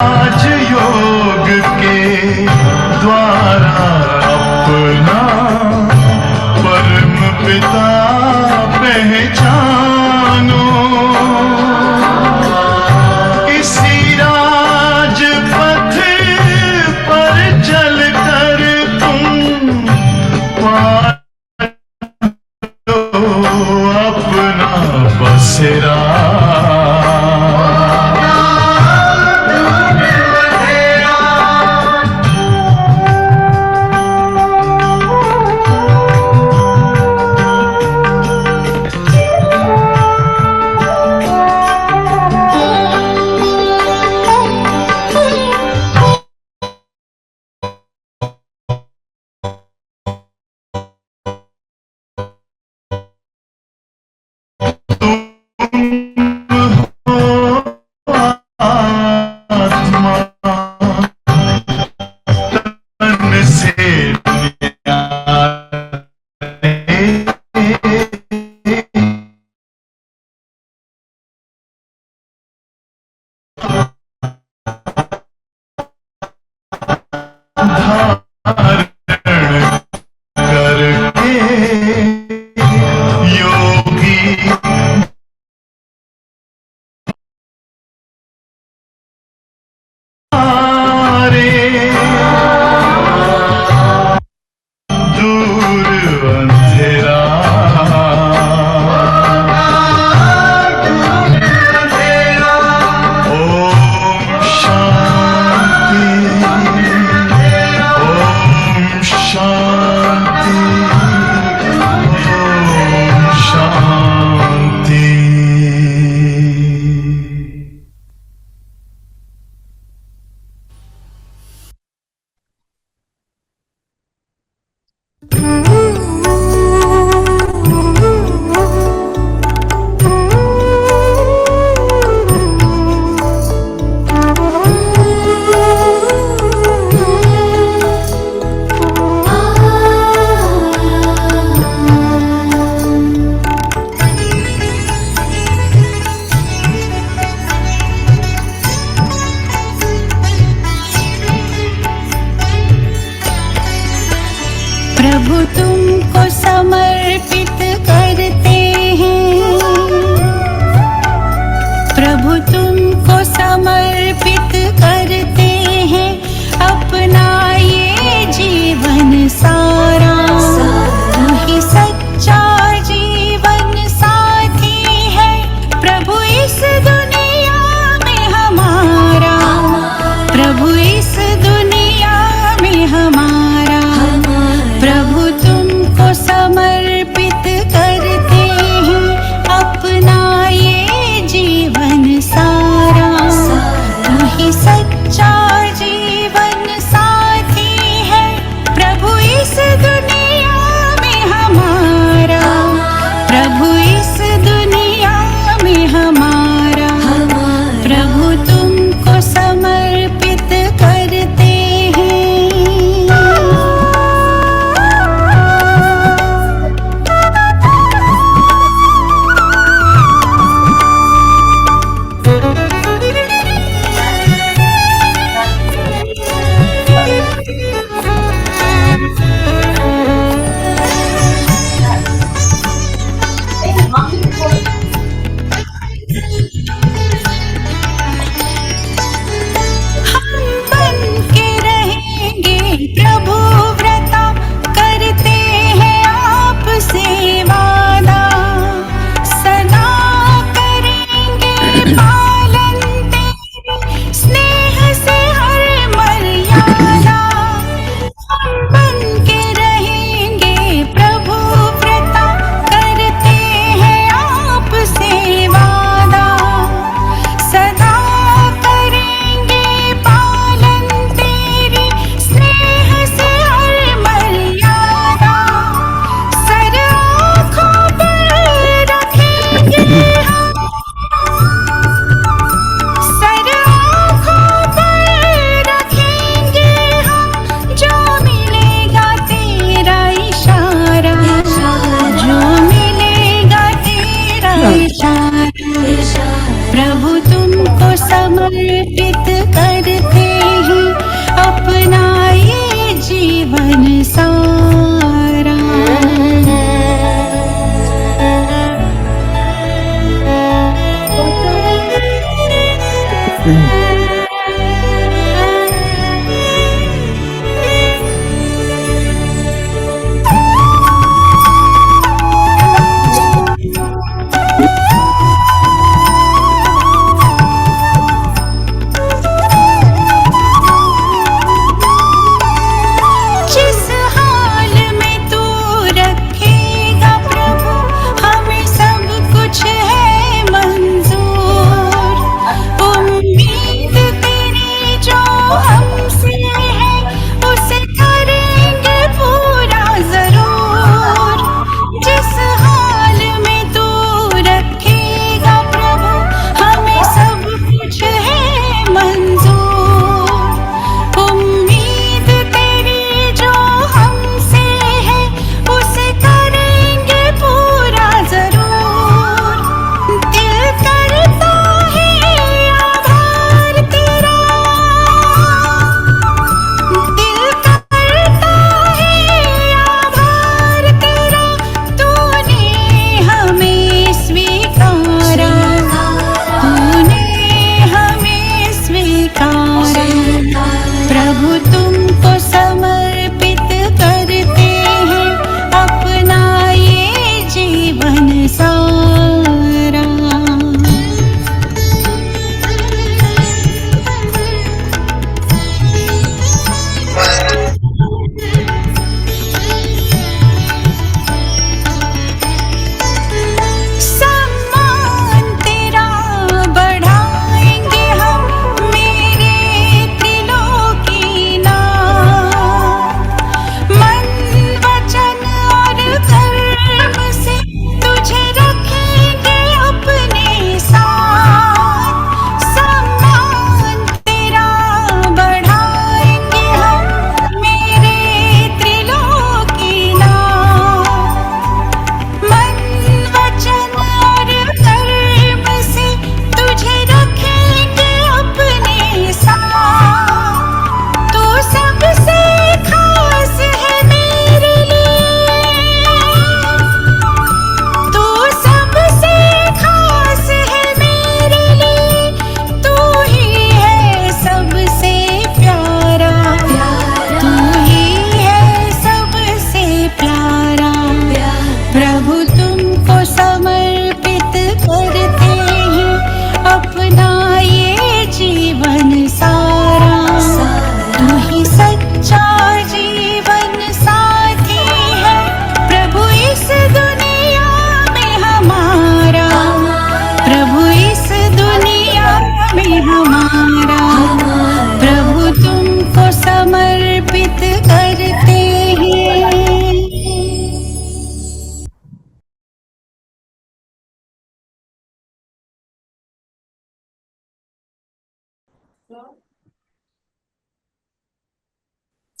आज योग के द्वारा अपना परम पिता पहचानो। इसी राजपथ पर चलकर तुम पालो अपना बसेरा। प्रभु तुमको समर्पित करते हैं, प्रभु तुमको समर्पित करते हैं अपना ये जीवन सारा। तू ही सच्चा जीवन साथी है प्रभु इस दुनिया में हमारा, प्रभु इस दुनिया में हमारा। प्रभु तुमको समर्पित करते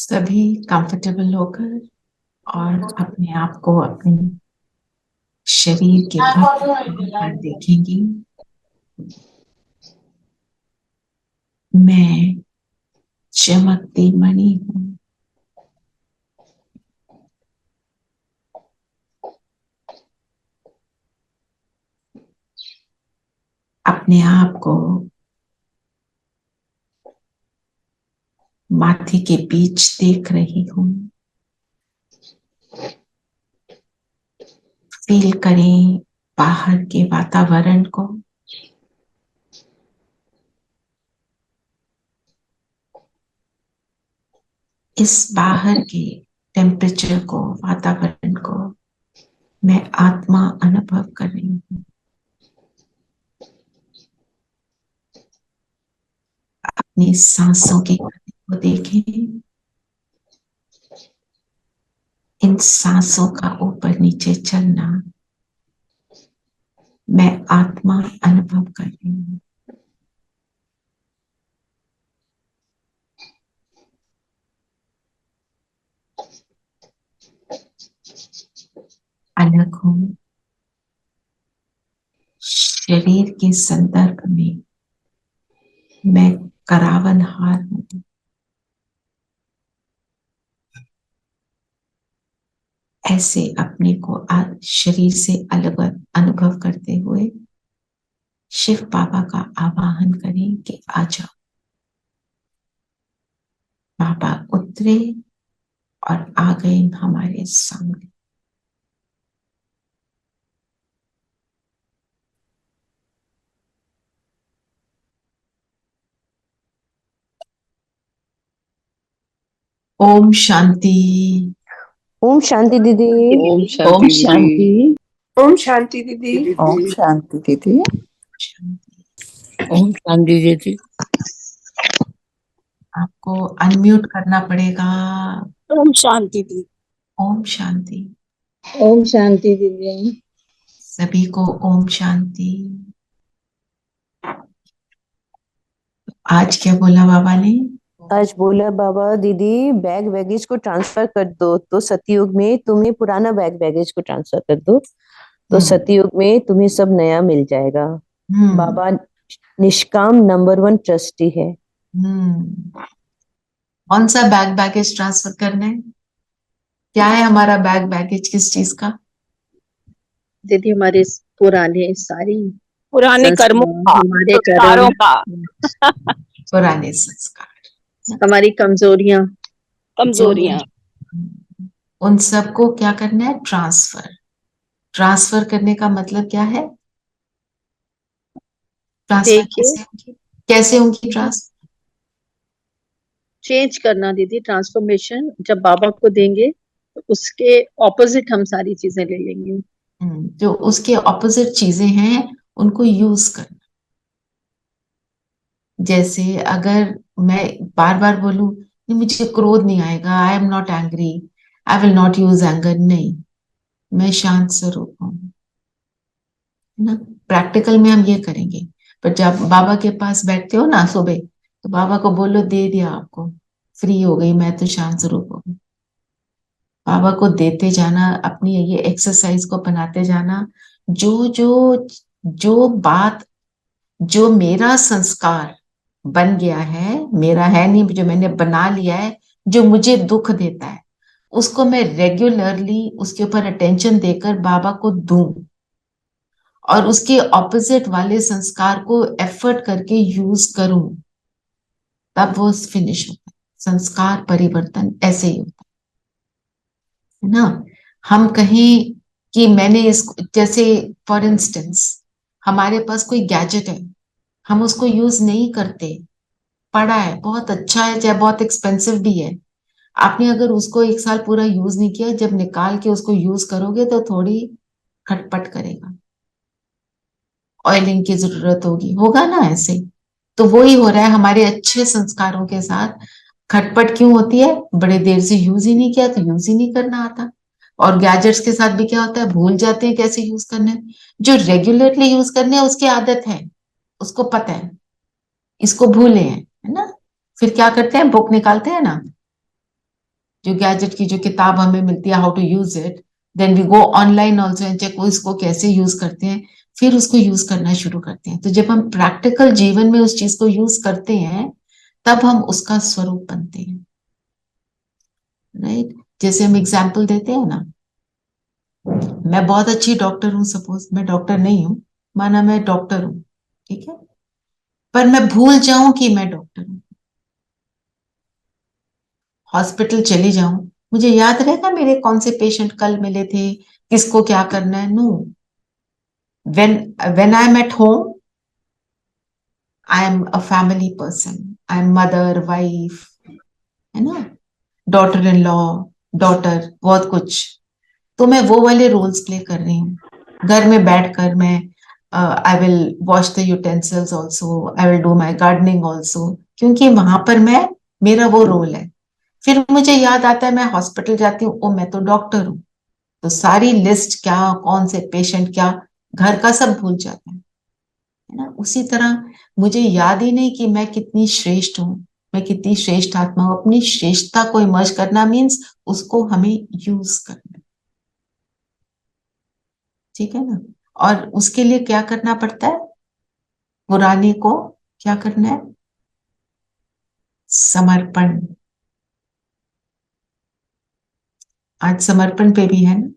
सभी कंफर्टेबल होकर और अपने आप को अपने शरीर के पर देखेंगी। मैं चमकती मणि हूँ। अपने आप को माथे के बीच देख रही हूँ। फील करें बाहर के वातावरण को। इस बाहर के टेम्परेचर को, वातावरण को मैं आत्मा अनुभव कर रही हूँ। अपनी सांसों की गति को देखें। इन सांसों का ऊपर नीचे चलना मैं आत्मा अनुभव कर रही हूँ। अलग हूँ। शरीर के संदर्भ में मैं करावनहार हूँ। ऐसे अपने को शरीर से अलग अनुभव करते हुए शिव बाबा का आवाहन करें कि आ जाओ। बाबा उतरे और आ गए हमारे सामने। ओम शांति। ओम शांति दीदी। ओम ओम शांति शांति। दीदी। ओम शांति दीदी। ओम शांति दीदी। ओम शांति दीदी। आपको अनम्यूट करना पड़ेगा। ओम शांति दीदी। ओम शांति। ओम शांति दीदी। सभी को ओम शांति। आज क्या बोला बाबा ने? आज बोला बाबा दीदी बैग बैगेज को ट्रांसफर कर दो, तो सतयुग में तुम्हें पुराना बैग बैगेज को ट्रांसफर कर दो, तो सतयुग में तुम्हें सब नया मिल जाएगा। बाबा निष्काम नंबर 1 ट्रस्टी है। कौन सा बैग बैगेज ट्रांसफर करना है? क्या है हमारा बैग बैगेज? किस चीज का? दीदी हमारे पुराने पुराने कर्मों का, हमारे संस्कारों का, पुराने संस्कार, हमारी कमजोरियां, कमजोरियां, उन सबको क्या करना है? ट्रांसफर। ट्रांसफर करने का मतलब क्या है? ट्रांसफर कैसे होंगी ट्रांसफर? चेंज करना दीदी। ट्रांसफॉर्मेशन जब बाबा को देंगे तो उसके ऑपोजिट हम सारी चीजें ले लेंगे। जो उसके ऑपोजिट चीजें हैं उनको यूज करना। जैसे अगर मैं बार बार बोलूं मुझे क्रोध नहीं आएगा, आई am not angry, I will not use anger, नहीं, मैं शांत स्वरूप हूं ना। प्रैक्टिकल में हम ये करेंगे। पर जब बाबा के पास बैठते हो ना सुबह, तो बाबा को बोलो दे दिया आपको, फ्री हो गई, मैं तो शांत स्वरूप हो गई। बाबा को देते जाना, अपनी ये एक्सरसाइज को बनाते जाना। जो जो जो बात, जो मेरा संस्कार बन गया है, मेरा है नहीं, जो मैंने बना लिया है, जो मुझे दुख देता है, उसको मैं रेगुलरली उसके ऊपर अटेंशन देकर बाबा को दूं और उसके ऑपोजिट वाले संस्कार को एफर्ट करके यूज करूं, तब वो फिनिश होता है। संस्कार परिवर्तन ऐसे ही होता है ना। हम कहें कि मैंने इसको, जैसे फॉर इंस्टेंस हमारे पास कोई गैजेट है, हम उसको यूज नहीं करते, पड़ा है, बहुत अच्छा है, चाहे बहुत एक्सपेंसिव भी है, आपने अगर उसको 1 साल पूरा यूज नहीं किया, जब निकाल के उसको यूज करोगे तो थोड़ी खटपट करेगा, ऑयलिंग की जरूरत होगी, होगा ना ऐसे। तो वो ही हो रहा है हमारे अच्छे संस्कारों के साथ। खटपट क्यों होती है? बड़े देर से यूज ही नहीं किया तो यूज ही नहीं करना आता। और गैजेट्स के साथ भी क्या होता है? भूल जाते हैं कैसे यूज करना है। जो रेगुलरली यूज करने है उसकी आदत है, उसको पता है, इसको भूले हैं, है ना। फिर क्या करते हैं? बुक निकालते हैं ना, जो गैजेट की जो किताब हमें मिलती है how to use it, then we go online also and check इसको कैसे यूज करते हैं, फिर उसको यूज करना शुरू करते हैं। तो जब हम प्रैक्टिकल जीवन में उस चीज को यूज करते हैं तब हम उसका स्वरूप बनते हैं, राइट? जैसे हम एग्जाम्पल देते हैं ना, मैं बहुत अच्छी डॉक्टर हूं, सपोज मैं डॉक्टर नहीं हूं, माना मैं डॉक्टर हूं, ठीक है, पर मैं भूल जाऊं कि मैं डॉक्टर हूं, हॉस्पिटल चली जाऊं, मुझे याद रहेगा मेरे कौन से पेशेंट कल मिले थे, किसको क्या करना है? No, when I'm at home, I am a family person, I am mother, wife, है ना, डॉटर इन लॉ, डॉटर, बहुत कुछ। तो मैं वो वाले रोल्स प्ले कर रही हूँ। घर में बैठकर मैं I will wash the utensils also, I will do my gardening also, क्योंकि वहां पर मैं, मेरा वो रोल है। फिर मुझे याद आता है मैं हॉस्पिटल जाती हूँ, ओ मैं तो डॉक्टर हूँ, तो सारी लिस्ट क्या, कौन से पेशेंट क्या, घर का सब भूल जाते हैं, है ना। उसी तरह मुझे याद ही नहीं कि मैं कितनी श्रेष्ठ हूँ, मैं कितनी श्रेष्ठ आत्मा हूँ। अपनी श्रेष्ठता को इमर्ज करना मीन्स उसको हमें यूज करना, ठीक है ना। और उसके लिए क्या करना पड़ता है? पुराने को क्या करना है? समर्पण। आज समर्पण पे भी है ना,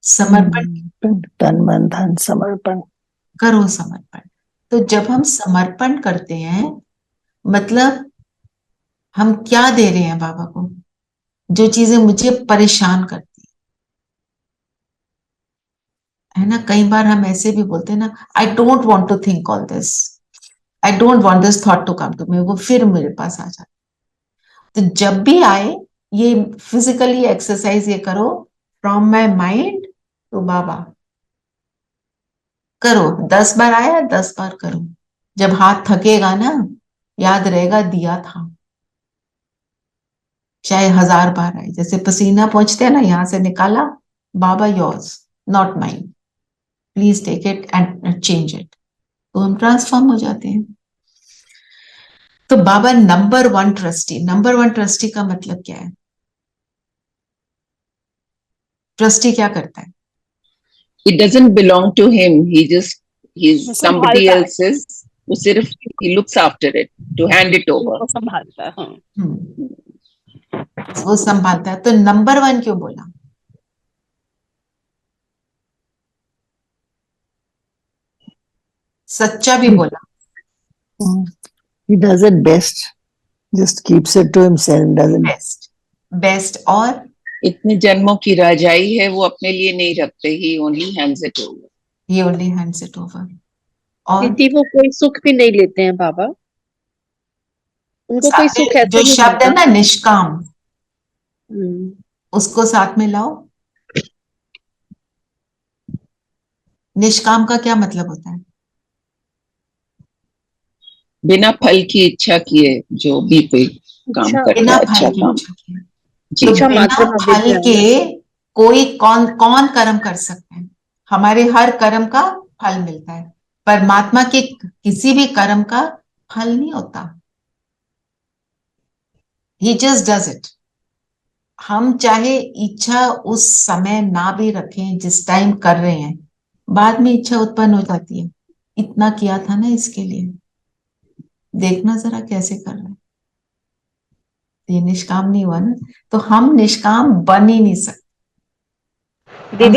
समर्पण तन मन धन समर्पण। करो, समर्पण। तो जब हम समर्पण करते हैं मतलब हम क्या दे रहे हैं बाबा को? जो चीजें मुझे परेशान करती है ना, कई बार हम ऐसे भी बोलते हैं ना, I don't want to think all this, I don't want this thought to come to me, वो फिर मेरे पास आ जाता। तो जब भी आए, ये फिजिकली एक्सरसाइज ये करो, फ्रॉम माई माइंड टू बाबा, करो। 10 बार आया, 10 बार करो। जब हाथ थकेगा ना, याद रहेगा दिया था, चाहे 1000 बार आए। जैसे पसीना पहुंचते हैं ना, यहां से निकाला, बाबा yours, not mind, please take it and change it, तो हम ट्रांसफॉर्म हो जाते हैं। तो बाबा नंबर 1 ट्रस्टी, नंबर 1 ट्रस्टी का मतलब क्या है? ट्रस्टी क्या करता है? It doesn't belong to him. He's वो somebody संभालता है, else's. वो सिर्फ he looks after it to hand it over. वो संभालता है। हाँ। वो संभालता है। तो नंबर 1 क्यों बोला? सच्चा भी बोला, He does it best. Just keeps it to himself. Doesn't. Best, best. और इतने जन्मों की राजाई है, वो अपने लिए नहीं रखते. He only hands it over. ये ओनली हैंड्स इट ओवर। और दीदी वो कोई सुख भी नहीं लेते हैं बाबा, उनको कोई साथ में सुख ऐसे जो नहीं शब्द है मिलता। ना निष्काम, हम्म, उसको साथ में लाओ। निष्काम का क्या मतलब होता है? बिना फल की इच्छा किए जो भी कोई काम अच्छा, करता बिना है, फल अच्छा की काम. इच्छा किए। जी. तो अच्छा बिना माध्यम फल अविद्या। के कोई कौन कौन कर्म कर सकते हैं? हमारे हर कर्म का फल मिलता है, परमात्मा के किसी भी कर्म का फल नहीं होता, ही जस्ट डज इट। हम चाहे इच्छा उस समय ना भी रखें जिस टाइम कर रहे हैं, बाद में इच्छा उत्पन्न हो जाती है, इतना किया था ना इसके लिए, देखना जरा कैसे कर रहे हैं। ये निष्काम नहीं हुआ ना, तो हम निष्काम बन ही नहीं सकते। हम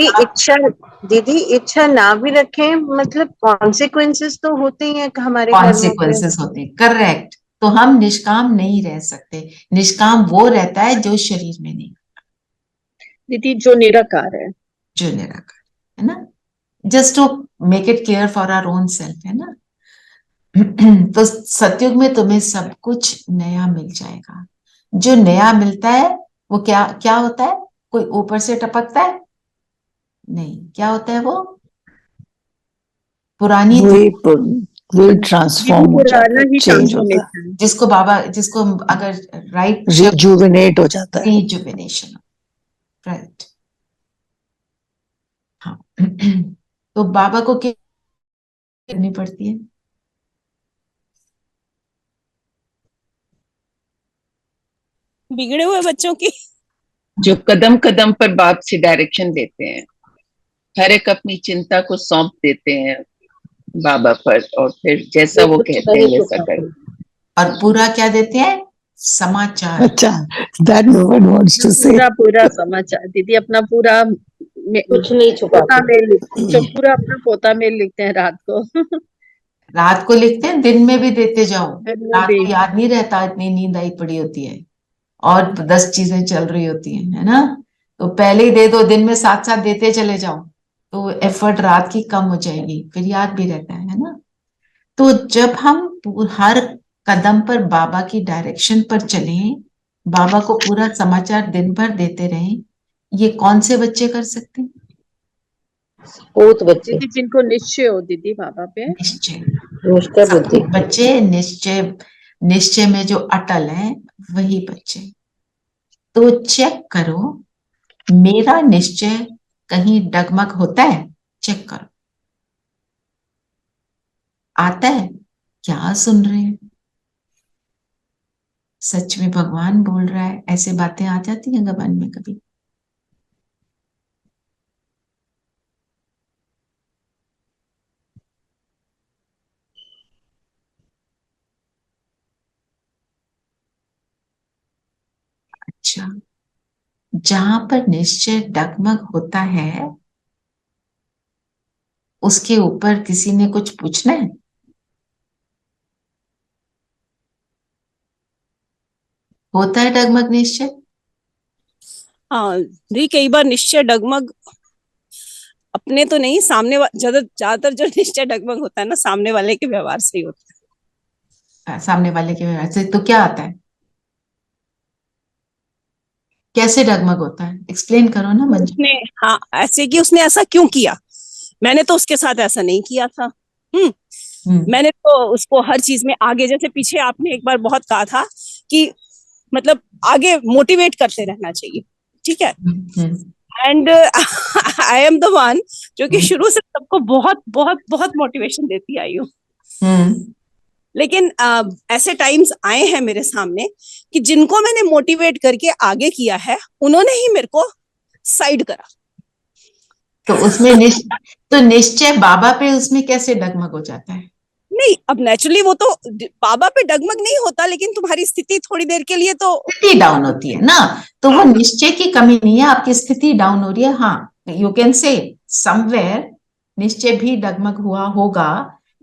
दीदी इच्छा ना भी रखें मतलब कॉन्सिक्वेंसेस तो होते ही हैं हमारे कर्मों के। कॉन्सिक्वेंसेस होते हैं, करेक्ट। तो हम निष्काम नहीं रह सकते। निष्काम वो रहता है जो शरीर में नहीं, दीदी जो निराकार है। जो निराकार, है ना, just to make it clear for our own self, है ना। तो सतयुग में तुम्हें सब कुछ नया मिल जाएगा। जो नया मिलता है वो क्या क्या होता है? कोई ऊपर से टपकता है? नहीं, क्या होता है वो? पुरानी वही ट्रांसफॉर्म हो जाता पुराना है, ही चेंज होता है, ट्रांसफॉर्मेशन। जिसको बाबा, जिसको अगर राइट शब्द, रिजुविनेट हो जाता है। Rejuvenation, right. हाँ। तो बाबा को क्या करनी पड़ती है? बिगड़े हुए बच्चों की। जो कदम कदम पर बाप से डायरेक्शन लेते हैं, हर एक अपनी चिंता को सौंप देते हैं बाबा पर, और फिर जैसा जो वो कुछ कहते हैं नहीं वैसा छुपाते। करते और पूरा क्या देते हैं? समाचार। अच्छा, that no one wants to say. पूरा पूरा समाचार दीदी, अपना पूरा कुछ नहीं पोता छुपाते। मेल, जो पूरा अपना पोता मेल लिखते हैं रात को। रात को लिखते हैं, दिन में भी देते जाओ। दिन में रात भी। को याद नहीं रहता, इतनी नींद आई पड़ी होती है और 10 चीजें चल रही होती हैं, है ना? तो पहले ही दे दो, दिन में साथ साथ देते चले जाओ, तो एफर्ट रात की कम हो जाएगी, फिर याद भी रहता है ना? तो जब हम हर कदम पर बाबा की डायरेक्शन पर चलें, बाबा को पूरा समाचार दिन भर देते रहें, ये कौन से बच्चे कर सकते हैं? पूत बच्चे, दीदी जिनको निश्चय हो दीदी बाबा पे। निश्चय। निष्ठा बुद्धि। सपूत बच्चे, निश्चय, निश्चय में जो अटल हैं, वही बच्चे। तो चेक करो, मेरा निश्चय कहीं डगमग होता है? चेक करो, आता है? क्या सुन रहे हैं? सच में भगवान बोल रहा है? ऐसे बातें आ जाती हैं गबन में कभी? अच्छा, जहां पर निश्चय डगमग होता है, उसके ऊपर किसी ने कुछ पूछना है? होता है डगमग निश्चय? हाँ दी, कई बार निश्चय डगमग अपने तो नहीं, सामने ज्यादातर जो निश्चय डगमग होता है ना, सामने वाले के व्यवहार से ही होता है। सामने वाले के व्यवहार से। तो क्या आता है? कैसे डगमग होता है? एक्सप्लेन करो ना मंजू। उसने, हाँ ऐसे कि उसने ऐसा क्यों किया, मैंने तो उसके साथ ऐसा नहीं किया था। मैंने तो उसको हर चीज में आगे, जैसे पीछे आपने एक बार बहुत कहा था कि मतलब आगे मोटिवेट करते रहना चाहिए, ठीक है। And I am the one जो कि शुरू से सबको बहुत बहुत बहुत मोटिवेशन देती आई हूँ। लेकिन ऐसे टाइम्स आए हैं मेरे सामने कि जिनको मैंने मोटिवेट करके आगे किया है, उन्होंने ही मेरे को साइड करा। तो उसमें तो निश्चय बाबा पे उसमें कैसे डगमग हो जाता है? नहीं, अब नेचुरली वो तो बाबा पे डगमग नहीं होता, लेकिन तुम्हारी स्थिति थोड़ी देर के लिए तो स्थिति डाउन होती है ना, तो वो निश्चय की कमी नहीं है, आपकी स्थिति डाउन हो रही है। हाँ, यू कैन से समवेयर निश्चय भी डगमग हुआ होगा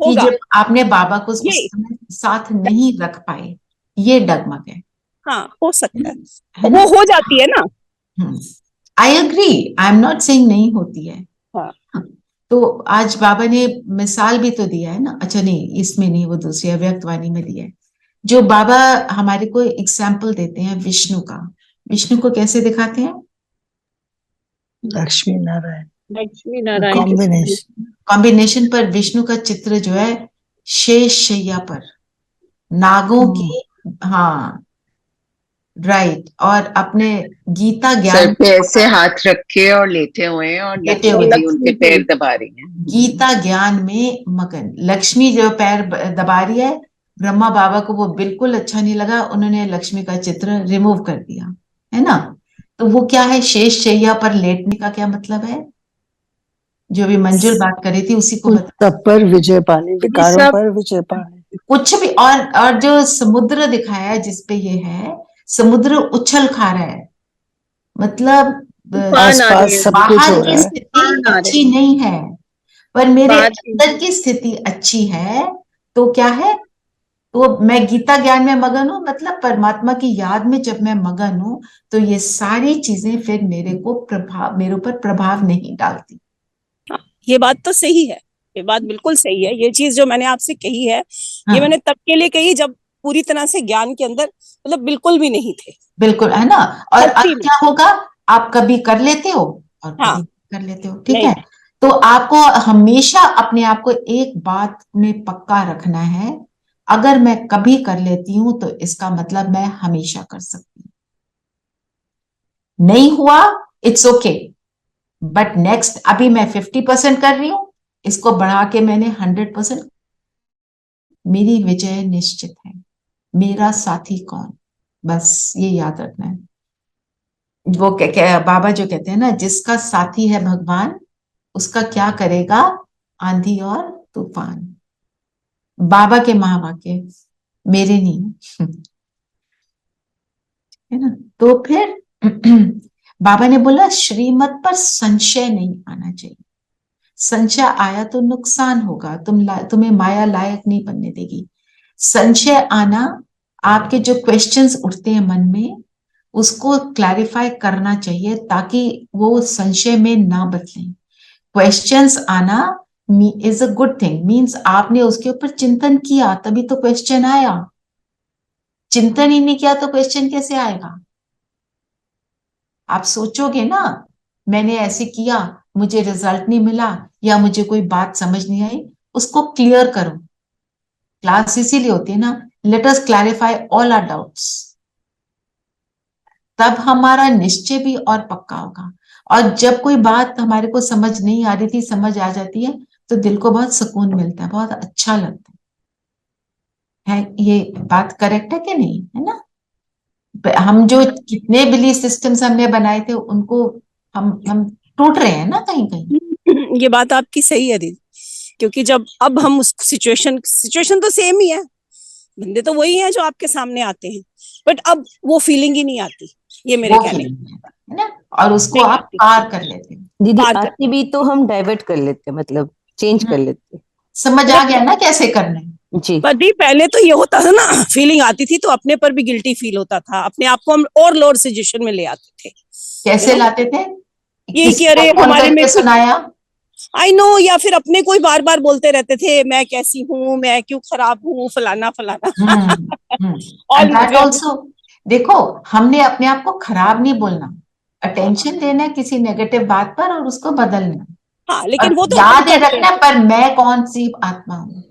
कि जब आपने बाबा को उस समय साथ नहीं रख पाए, ये डगमग है। हाँ हो सकता है, वो हो जाती है ना। I agree, I am not saying नहीं होती है। हाँ। तो आज बाबा ने मिसाल भी तो दिया है ना। अच्छा नहीं, इसमें नहीं, वो दूसरी अव्यक्तवाणी में दिया है। जो बाबा हमारे को एग्जाम्पल देते हैं विष्णु का, विष्णु को कैसे दिखाते हैं? लक्ष्मी नारायण, लक्ष्मी नारायण कॉम्बिनेशन पर विष्णु का चित्र जो है शेष शैया पर नागों की, हाँ राइट, और अपने गीता सर ज्ञान पे ऐसे हाथ रखे और लेटे हुए हैं, और लेटे लक्ष्मी हुए जी उनके पैर दबा रही हैं। गीता ज्ञान में मगन। लक्ष्मी जो पैर दबा रही है, ब्रह्मा बाबा को वो बिल्कुल अच्छा नहीं लगा, उन्होंने लक्ष्मी का चित्र रिमूव कर दिया, है ना? तो वो क्या है, शेष शैया पर लेटने का क्या मतलब है? जो भी मंजुल बात कर रही थी उसी को बता। सब पर विजय पाने, विकारों पर विजय पाने, कुछ भी। और जो समुद्र दिखाया है जिसपे ये है, समुद्र उछल खा रहा है, मतलब आसपास सब कुछ बाहर हो की रहा है, स्थिति अच्छी नहीं है, पर मेरे अंदर की स्थिति अच्छी है। तो क्या है, तो मैं गीता ज्ञान में मगन हूं, मतलब परमात्मा की याद में जब मैं मगन हूं, तो ये सारी चीजें फिर मेरे ऊपर प्रभाव नहीं डालती। ये बात तो सही है, ये बात बिल्कुल सही है। ये चीज जो मैंने आपसे कही है, ये मैंने तब के लिए कही जब पूरी तरह से ज्ञान के अंदर मतलब बिल्कुल भी नहीं थे। बिल्कुल, है ना? और अब क्या होगा, आप कभी कर लेते हो और कभी कर लेते हो, ठीक है? तो आपको हमेशा अपने आप को एक बात में पक्का रखना है, अगर मैं कभी कर लेती हूं तो इसका मतलब मैं हमेशा कर सकती हूँ। नहीं हुआ, इट्स ओके, बट नेक्स्ट, अभी मैं 50% कर रही हूं, इसको बढ़ा के मैंने 100%। मेरी विजय निश्चित है। मेरा साथी कौन? बस ये याद रखना है। वो बाबा जो कहते हैं ना, जिसका साथी है भगवान उसका क्या करेगा आंधी और तूफान। बाबा के महावाक्य, मेरे नहीं। है ना। तो फिर बाबा ने बोला श्रीमत पर संशय नहीं आना चाहिए। संशय आया तो नुकसान होगा, तुम्हें माया लायक नहीं बनने देगी। संशय आना, आपके जो क्वेश्चंस उठते हैं मन में उसको क्लैरिफाई करना चाहिए ताकि वो संशय में ना बदलें। क्वेश्चंस आना is a good thing, means आपने उसके ऊपर चिंतन किया तभी तो क्वेश्चन आया। चिंतन ही नहीं किया तो क्वेश्चन कैसे आएगा? आप सोचोगे ना, मैंने ऐसे किया, मुझे रिजल्ट नहीं मिला या मुझे कोई बात समझ नहीं आई, उसको क्लियर करो। क्लास इसीलिए होती है ना, let us clarify all our doubts. तब हमारा निश्चय भी और पक्का होगा। और जब कोई बात हमारे को समझ नहीं आ रही थी, समझ आ जाती है तो दिल को बहुत सुकून मिलता है, बहुत अच्छा लगता है। ये बात करेक्ट है कि नहीं, है ना? हम जो कितने बिलीफ सिस्टम्स हमने बनाए थे उनको हम टूट रहे हैं ना कहीं कहीं। ये बात आपकी सही है दीदी, क्योंकि जब अब हम उस सिचुएशन तो सेम ही है, बंदे तो वही हैं जो आपके सामने आते हैं, बट अब वो फीलिंग ही नहीं आती, ये मेरे वो कहने फीलिंग है ना, और उसको नहीं आप आती। पार कर लेते हैं। दीदी पार कर आती भी तो हम डाइवर्ट कर लेते हैं, मतलब चेंज कर लेते समझ आ गया ना कैसे करना है। हैं जी। पर दी पहले तो ये होता था ना, फीलिंग आती थी तो अपने पर भी गिल्टी फील होता था, अपने आप को हम और लोअर सिचुएशन में ले आते थे, कैसे लाते थे? ये कि किसी को अरे फोन हमारे में करके कुछ, सुनाया? आई नो, या फिर अपने को ही बार बार बोलते रहते थे मैं कैसी हूँ, मैं क्यों खराब हूँ, फलाना फलाना। एंड और दैट मुझे अब, ऑल्सो, देखो हमने अपने आप को खराब नहीं बोलना, अटेंशन देना है किसी नेगेटिव बात पर और उसको बदलना। हाँ लेकिन और वो तो अब याद है करते रखना, हैं, पर मैं कौन सी आत्मा हूँ।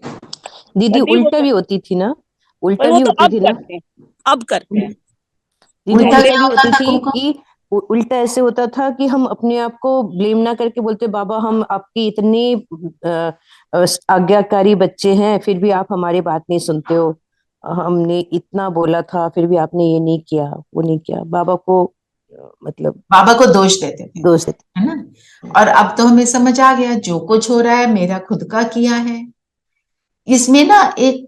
दीदी पर दी वो उल्टा तो, भी होती थी ना, पर उल्टा वो भी तो होती अब थी ना करते हैं, अब करते हैं। दीदी। उल्टा पहले उल्टा क्या भी होता होती था थी कुमकुम? कि उल्टा ऐसे होता था कि हम अपने आप को ब्लेम ना करके बोलते बाबा हम आपकी इतने आज्ञाकारी बच्चे हैं फिर भी आप हमारी बात नहीं सुनते हो, हमने इतना बोला था फिर भी आपने ये नहीं किया वो नहीं किया, बाबा को मतलब बाबा को दोष देते थे, दोष देते। है ना। और अब तो हमें समझ आ गया जो कुछ हो रहा है मेरा खुद का किया है। इसमें ना एक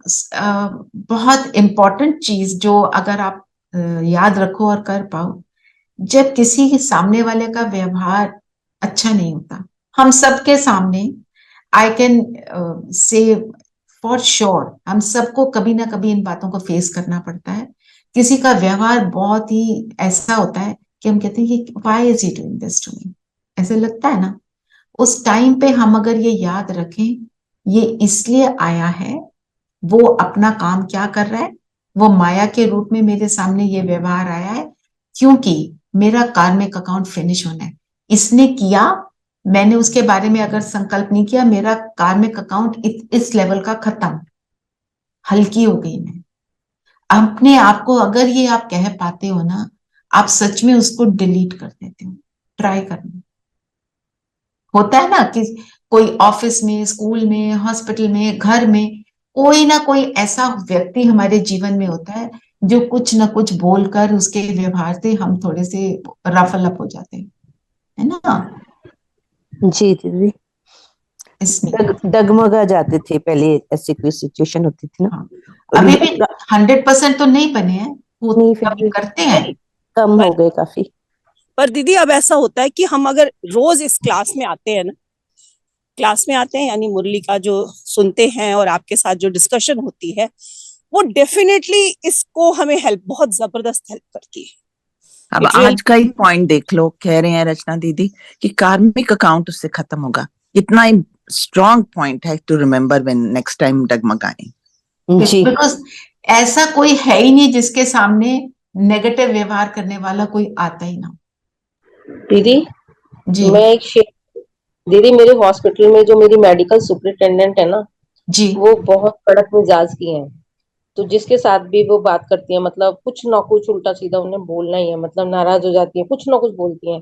बहुत इंपॉर्टेंट चीज जो अगर आप याद रखो और कर पाओ, जब किसी के सामने वाले का व्यवहार अच्छा नहीं होता, हम सबके सामने, I can say for sure, हम सबको कभी ना कभी इन बातों को फेस करना पड़ता है। किसी का व्यवहार बहुत ही ऐसा होता है कि हम कहते हैं कि why is he doing this to me, ऐसे लगता है ना। उस टाइम पे हम अगर ये याद रखें, ये इसलिए आया है, वो अपना काम क्या कर रहा है, वो माया के रूप में मेरे सामने ये व्यवहार आया है क्योंकि मेरा कार्मिक अकाउंट फिनिश होना है। इसने किया, मैंने उसके बारे में अगर संकल्प नहीं किया, मेरा कार्मिक अकाउंट इस लेवल का खत्म, हल्की हो गई मैं। अपने आप को अगर ये आप कह पाते हो ना, आप सच में उसको डिलीट कर देते हो। ट्राई करना। होता है ना कि कोई ऑफिस में, स्कूल में, हॉस्पिटल में, घर में कोई ना कोई ऐसा व्यक्ति हमारे जीवन में होता है जो कुछ ना कुछ बोलकर उसके व्यवहार से हम थोड़े से रफल अप हो जाते हैं, है ना। जी दीदी इसमें डगमगा जाते थे पहले, ऐसी कोई सिचुएशन होती थी ना। हाँ, अभी भी 100% तो नहीं बने हैं, वो नहीं फिर कभी भी करते हैं। नहीं, कम हो पर गए काफी। पर दीदी अब ऐसा होता है कि हम अगर रोज इस क्लास में आते हैं ना, क्लास में आते हैं यानी मुरली का जो सुनते हैं और आपके साथ जो डिस्कशन होती है, वो डेफिनेटली इसको हमें हेल्प, बहुत जबरदस्त हेल्प करती है। अब इट रियल, आज का ही पॉइंट देख लो, कह रहे हैं रचना दीदी कि कार्मिक अकाउंट उससे खत्म होगा। इतना स्ट्रॉन्ग पॉइंट है to remember when next time डगमगाए। जी बिकॉज ऐसा कोई है ही नहीं जिसके सामने नेगेटिव व्यवहार करने वाला कोई आता ही ना। दीदी जी मैं एक दीदी मेरे हॉस्पिटल में जो मेरी मेडिकल सुपरिटेंडेंट है ना, जी। वो बहुत कड़क मिजाज की हैं। तो जिसके साथ भी वो बात करती है, मतलब कुछ ना कुछ उल्टा सीधा उन्हें बोलना ही है, मतलब नाराज हो जाती है, कुछ ना कुछ बोलती हैं।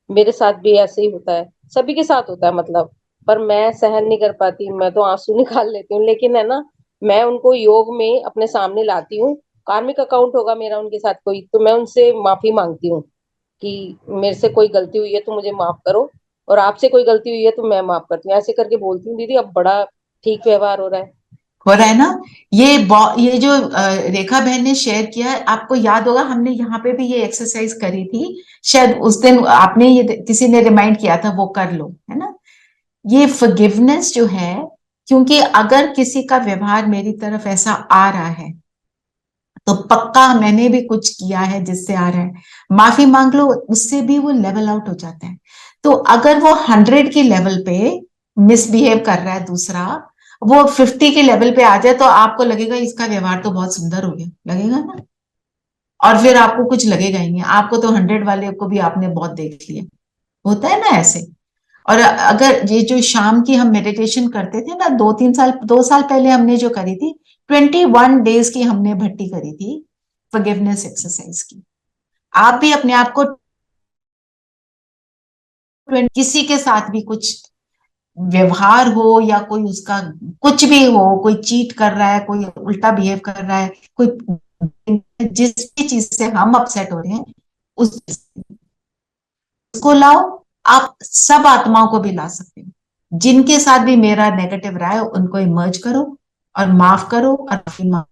मेरे साथ भी ऐसे ही होता है, सभी के साथ होता है मतलब। पर मैं सहन नहीं कर पाती, मैं तो आंसू निकाल लेती हूँ, लेकिन है ना, मैं उनको योग में अपने सामने लाती हूँ, कार्मिक अकाउंट होगा मेरा उनके साथ कोई, तो मैं उनसे माफी मांगती हूँ कि मेरे से कोई गलती हुई है तो मुझे माफ करो, और आपसे कोई गलती हुई है तो मैं माफ करती हूँ, ऐसे करके बोलती हूँ दीदी। अब बड़ा ठीक व्यवहार हो रहा है ना। ये जो रेखा बहन ने शेयर किया है, आपको याद होगा हमने यहाँ पे भी ये एक्सरसाइज करी थी, शायद उस दिन आपने ये किसी ने रिमाइंड किया था, वो कर लो, है ना। ये फॉरगिवनेस जो है, क्योंकि अगर किसी का व्यवहार मेरी तरफ ऐसा आ रहा है तो पक्का मैंने भी कुछ किया है जिससे आ रहा है, माफी मांग लो, उससे भी वो लेवल आउट हो जाता है। तो अगर वो 100 की लेवल पे मिसबिहेव कर रहा है दूसरा, वो 50 के लेवल पे आ जाए तो आपको लगेगा इसका व्यवहार तो बहुत सुंदर हो गया, लगेगा ना। और फिर आपको कुछ लगेगा ही नहीं, आपको तो 100 वाले को भी आपने बहुत देख लिया, होता है ना ऐसे। और अगर ये जो शाम की हम मेडिटेशन करते थे ना, 2 साल पहले हमने जो करी थी, 21 डेज की हमने भट्टी करी थी फॉरगिवनेस एक्सरसाइज की। आप भी अपने आप को किसी के साथ भी कुछ व्यवहार हो या कोई उसका कुछ भी हो, कोई चीट कर रहा है, कोई उल्टा बिहेव कर रहा है, कोई जिस भी चीज से हम अपसेट हो रहे हैं उसको लाओ। आप सब आत्माओं को भी ला सकते हो, जिनके साथ भी मेरा नेगेटिव रहा है उनको इमर्ज करो और माफ करो और माफी मांगो।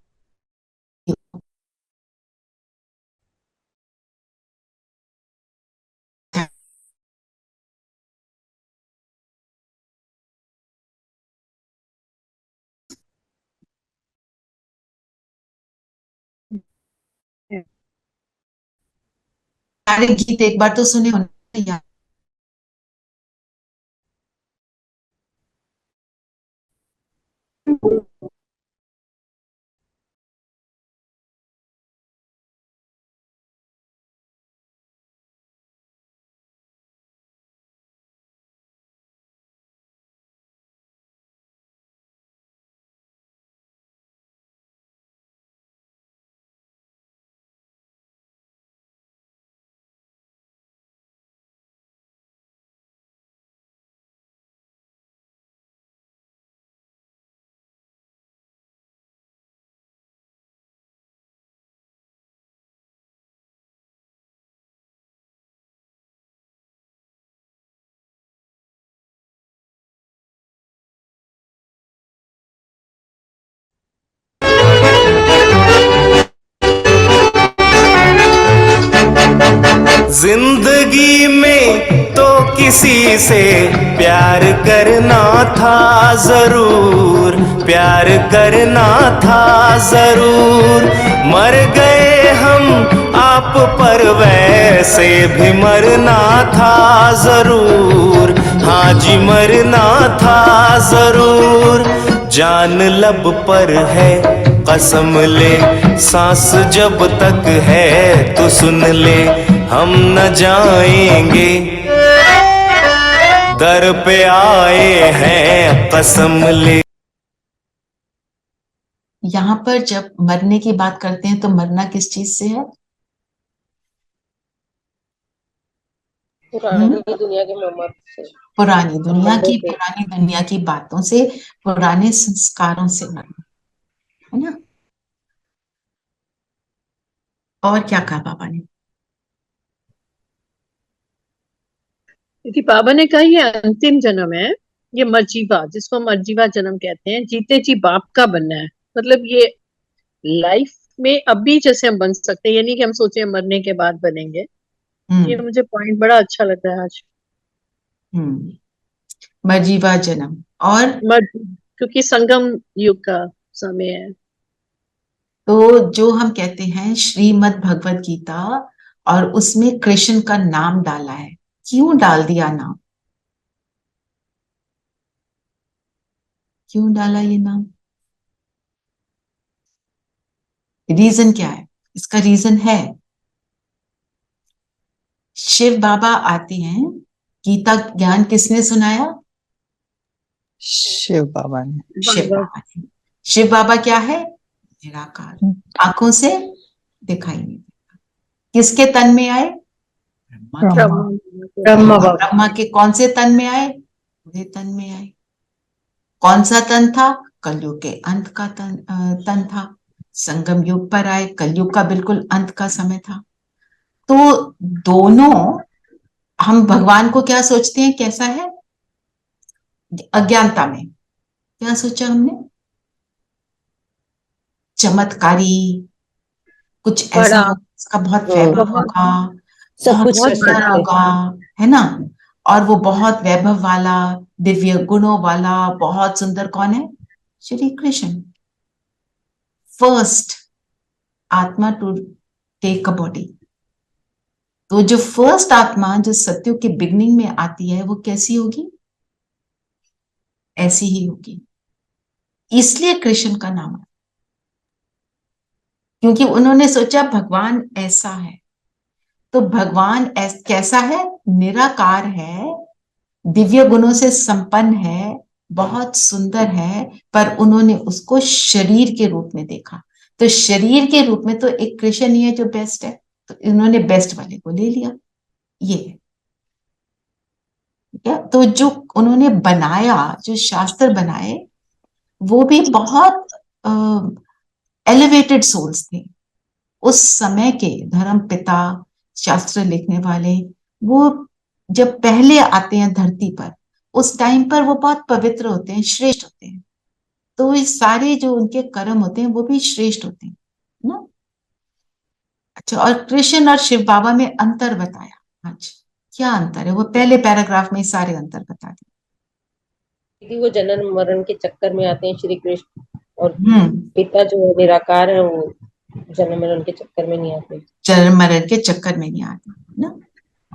सारे गीत एक बार तो सुने होने यार। जिंदगी में तो किसी से प्यार करना था जरूर, प्यार करना था जरूर। मर गए हम आप पर वैसे भी मरना था जरूर, हाँ जी मरना था जरूर। जान लब पर है कसम ले, सांस जब तक है तो सुन ले, हम न जाएंगे दर पे आए हैं कसम ले। यहाँ पर जब मरने की बात करते हैं तो मरना किस चीज से है? पुरानी दुनिया के मोहम्मद से, पुरानी दुनिया की बातों से, पुराने संस्कारों से मरना, है ना। और क्या कहा बाबा ने? क्योंकि बाबा ने कहा ये अंतिम जन्म है, ये मर्जीवा, जिसको हम मर्जीवा जन्म कहते हैं, जीते जी बाप का बनना है। मतलब ये लाइफ में अभी जैसे हम बन सकते हैं, ये नहीं कि हम सोचे मरने के बाद बनेंगे। ये मुझे पॉइंट बड़ा अच्छा लग रहा है आज। मर्जीवा जन्म और क्योंकि संगम युग का समय है। तो जो हम कहते हैं श्रीमद् भगवत गीता, और उसमें कृष्ण का नाम डाला है, क्यों डाल दिया नाम? क्यों डाला ये नाम? रीजन क्या है? इसका रीजन है, शिव बाबा आते हैं, गीता ज्ञान किसने सुनाया? शिव बाबा ने। शिव बाबा ने। शिव बाबा क्या है? निराकार, आंखों से दिखाई नहीं देता। किसके तन में आए? ब्रह्मा के कौन से तन में आए? पूरे तन में आए। कौन सा तन था? कलयुग के अंत का तन था। संगम युग पर आए, कलयुग का बिल्कुल अंत का समय था। तो दोनों, हम भगवान को क्या सोचते हैं, कैसा है? अज्ञानता में क्या सोचा हमने? चमत्कारी, कुछ ऐसा बड़ा, होगा उसका बहुत वैभव हम्म, होगा, सब बहुत कुछ कर बहुत सुंदर बड़ा। सकते हैं। होगा, है ना? और वो बहुत वैभव वाला, दिव्य गुणों वाला, बहुत सुंदर कौन है? श्री कृष्ण। फर्स्ट आत्मा टू टेक अ बॉडी। तो जो फर्स्ट आत्मा जो सत्युग के बिगनिंग में आती है, वो कैसी होगी? ऐसी ही होगी। इसलिए कृष्ण का नाम है, क्योंकि उन्होंने सोचा भगवान ऐसा है। तो भगवान कैसा है? निराकार है, दिव्य गुणों से संपन्न है, बहुत सुंदर है, पर उन्होंने उसको शरीर के रूप में देखा। तो शरीर के रूप में तो एक कृष्ण ही है जो बेस्ट है, तो इन्होंने बेस्ट वाले को ले लिया। ये है, ठीक है? तो जो उन्होंने बनाया, जो शास्त्र बनाए, वो भी बहुत एलिवेटेड सोल्स थे। उस समय के धर्म पिता, शास्त्र लिखने वाले, वो जब पहले आते हैं धरती पर, उस टाइम पर वो बहुत पवित्र होते हैं, श्रेष्ठ होते हैं। तो ये सारे जो उनके कर्म होते हैं वो भी श्रेष्ठ होते हैं ना। अच्छा, और कृष्ण और शिव बाबा में अंतर बताया आज। क्या अंतर है? वो पहले पैराग्राफ में सारे अंतर बता दिए। यदि वो जन्म मरण के चक्कर में आते हैं श्री कृष्ण, और हम्म, पिता जो निराकार है वो जन्म मरण के चक्कर में नहीं आते। जन्म मरण के चक्कर में नहीं आते ना।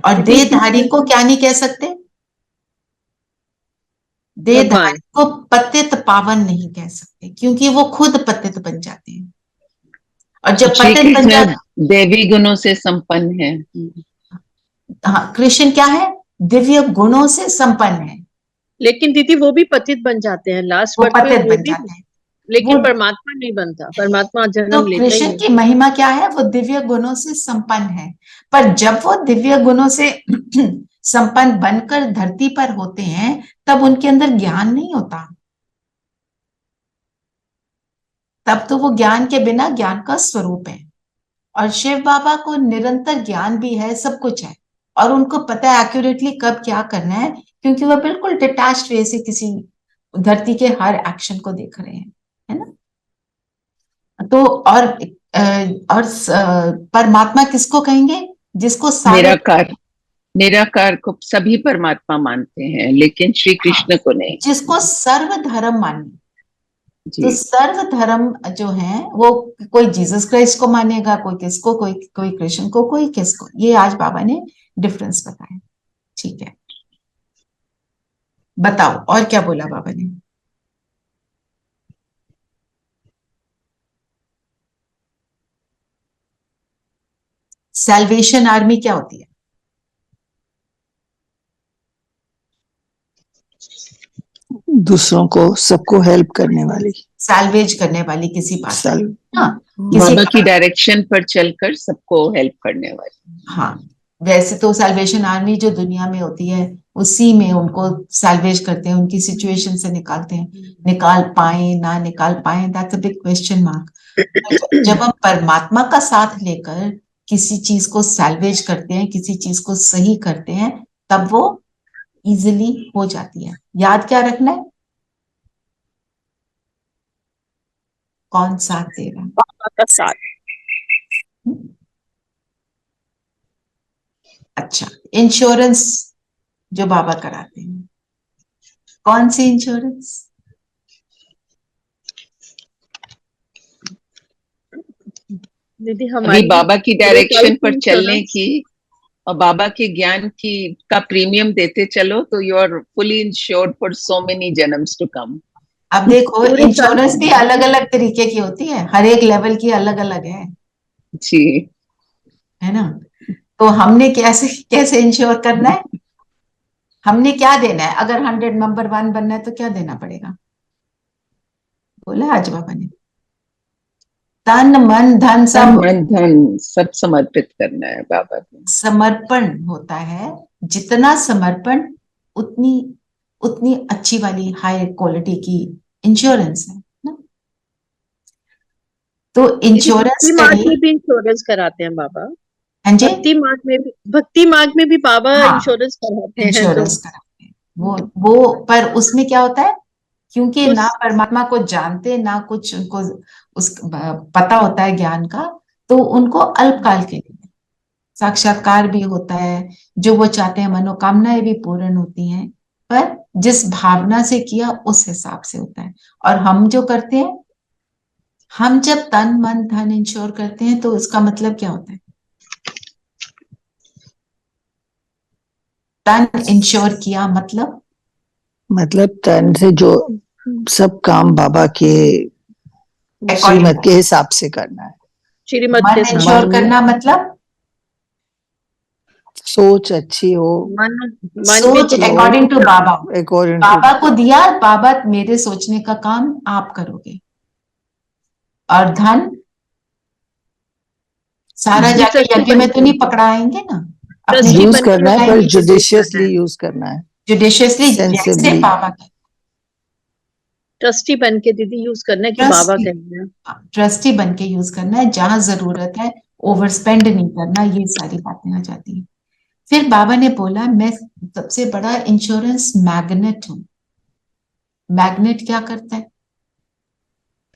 और दीदी देहधारी को क्या नहीं कह सकते? देहधारी भगवान, को पतित पावन नहीं कह सकते, क्योंकि वो खुद पतित बन जाते हैं। और जब श्री पतित बन कृष्ण जाते, देवी गुणों से संपन्न है। हाँ, कृष्ण क्या है? दिव्य गुणों से संपन्न है, लेकिन दीदी वो भी पतित बन जाते हैं लास्ट वो वर्ड पे, पतित वो बन भी। जाते हैं। लेकिन वो, परमात्मा नहीं बनता, परमात्मा तो जन्म लेता ही कृष्ण नहीं। की महिमा क्या है? वो दिव्य गुणों से संपन्न है, पर जब वो दिव्य गुणों से संपन्न बनकर धरती पर होते हैं, तब उनके अंदर ज्ञान नहीं होता। तब तो वो ज्ञान के बिना ज्ञान का स्वरूप है। और शिव बाबा को निरंतर ज्ञान भी है, सब कुछ है, और उनको पता है एक्यूरेटली कब क्या करना है, क्योंकि वह बिल्कुल डिटैच्ड वे से किसी धरती के हर एक्शन को देख रहे हैं, है ना। तो परमात्मा किसको कहेंगे? जिसको सारे, निराकार, निराकार को सभी परमात्मा मानते हैं, लेकिन श्री हाँ, कृष्ण को नहीं। जिसको सर्वधर्म माने। तो जी। सर्वधर्म जो है वो, कोई जीसस क्राइस्ट को मानेगा, कोई किसको, कोई कोई कृष्ण को, कोई किसको। ये आज बाबा ने डिफरेंस बताया। ठीक है, बताओ और क्या बोला बाबा ने? सैल्वेशन आर्मी क्या होती है? दूसरों को, सबको हेल्प करने वाली। सैल्वेज करने वाली, किसी बात साल हाँ, किसी बाबा की का, डायरेक्शन पर चलकर सबको हेल्प करने वाली। हाँ। वैसे तो सैल्वेशन आर्मी जो दुनिया में होती है, उसी में उनको सैल्वेज करते हैं, उनकी सिचुएशन से निकालते हैं। निकाल पाए ना निकाल पाए, that's a big question mark. जब हम परमात्मा का साथ लेकर किसी चीज को सैल्वेज करते हैं, किसी चीज को सही करते हैं, तब वो इजिली हो जाती है। याद क्या रखना है? कौन साथ दे रहा है? बाबा का साथ। अच्छा, इंश्योरेंस जो बाबा कराते हैं, कौन सी इंश्योरेंस? दीदी अभी हमारी भी बाबा की पूरे डायरेक्शन लाइफ पर चलने इंश्योरेंस। की और बाबा के ज्ञान की का प्रीमियम देते चलो, तो you are fully insured for so many जन्म्स टू कम। अब देखो, पूरे कल इंश्योरेंस भी अलग अलग तरीके की होती है, हर एक लेवल की अलग अलग जी। है ना। तो हमने कैसे कैसे इंश्योर करना है? हमने क्या देना है? अगर 100 नंबर 1 बनना है तो क्या देना पड़ेगा? बोला आज बाबा ने, तन मन धन तन सब मन धन सब समर्पित करना है बाबा को। समर्पण होता है। जितना समर्पण, उतनी उतनी अच्छी वाली हाई क्वालिटी की इंश्योरेंस है ना। तो दीदी इंश्योरेंस भक्ति मार्ग करिए। में भी इंश्योरेंस कराते हैं बाबा। हाँ जी, भक्ति मार्ग में भी बाबा हाँ, इंश्योरेंस कराते हैं तो इंश्योरेंस कराते हैं वो पर उसमें क्या होता है, क्योंकि ना उस परमात्मा को जानते ना कुछ उनको उस पता होता है ज्ञान का, तो उनको अल्पकाल के लिए साक्षात्कार भी होता है, जो वो चाहते हैं मनोकामनाएं भी पूर्ण होती हैं, पर जिस भावना से किया उस हिसाब से होता है। और हम जो करते हैं, हम जब तन मन धन इंश्योर करते हैं तो उसका मतलब क्या होता है? तन इंश्योर किया मतलब तन से जो सब काम बाबा के श्रीमत के हिसाब से करना है। श्रीमत के मन साथ इंश्योर मन करना मतलब सोच अच्छी हो, मन मन में सोच जो according to Baba. According Baba to को दिया, बाबा मेरे सोचने का काम आप करोगे। और धन सारा ये जाके ट्रस्टी यज्ञ बन में तो नहीं पकड़ाएंगे ना, अपने ट्रस्टी जेब यूज में बन तो के करना है, पर लगाएंगे। यूज करना जुडिशियसली है। यूज करना है, जुडिशियसली, जैसे सेंसिबली। बाबा का ट्रस्टी बन के दीदी यूज करना है कि बाबा ट्रस्टी, कहेंगे। ट्रस्टी बन के यूज करना है, जहां जरूरत है ओवर स्पेंड नहीं करना, ये सारी बातें आ जाती हैं। फिर बाबा ने बोला मैं सबसे बड़ा इंश्योरेंस मैग्नेट हूं। मैग्नेट क्या करता है?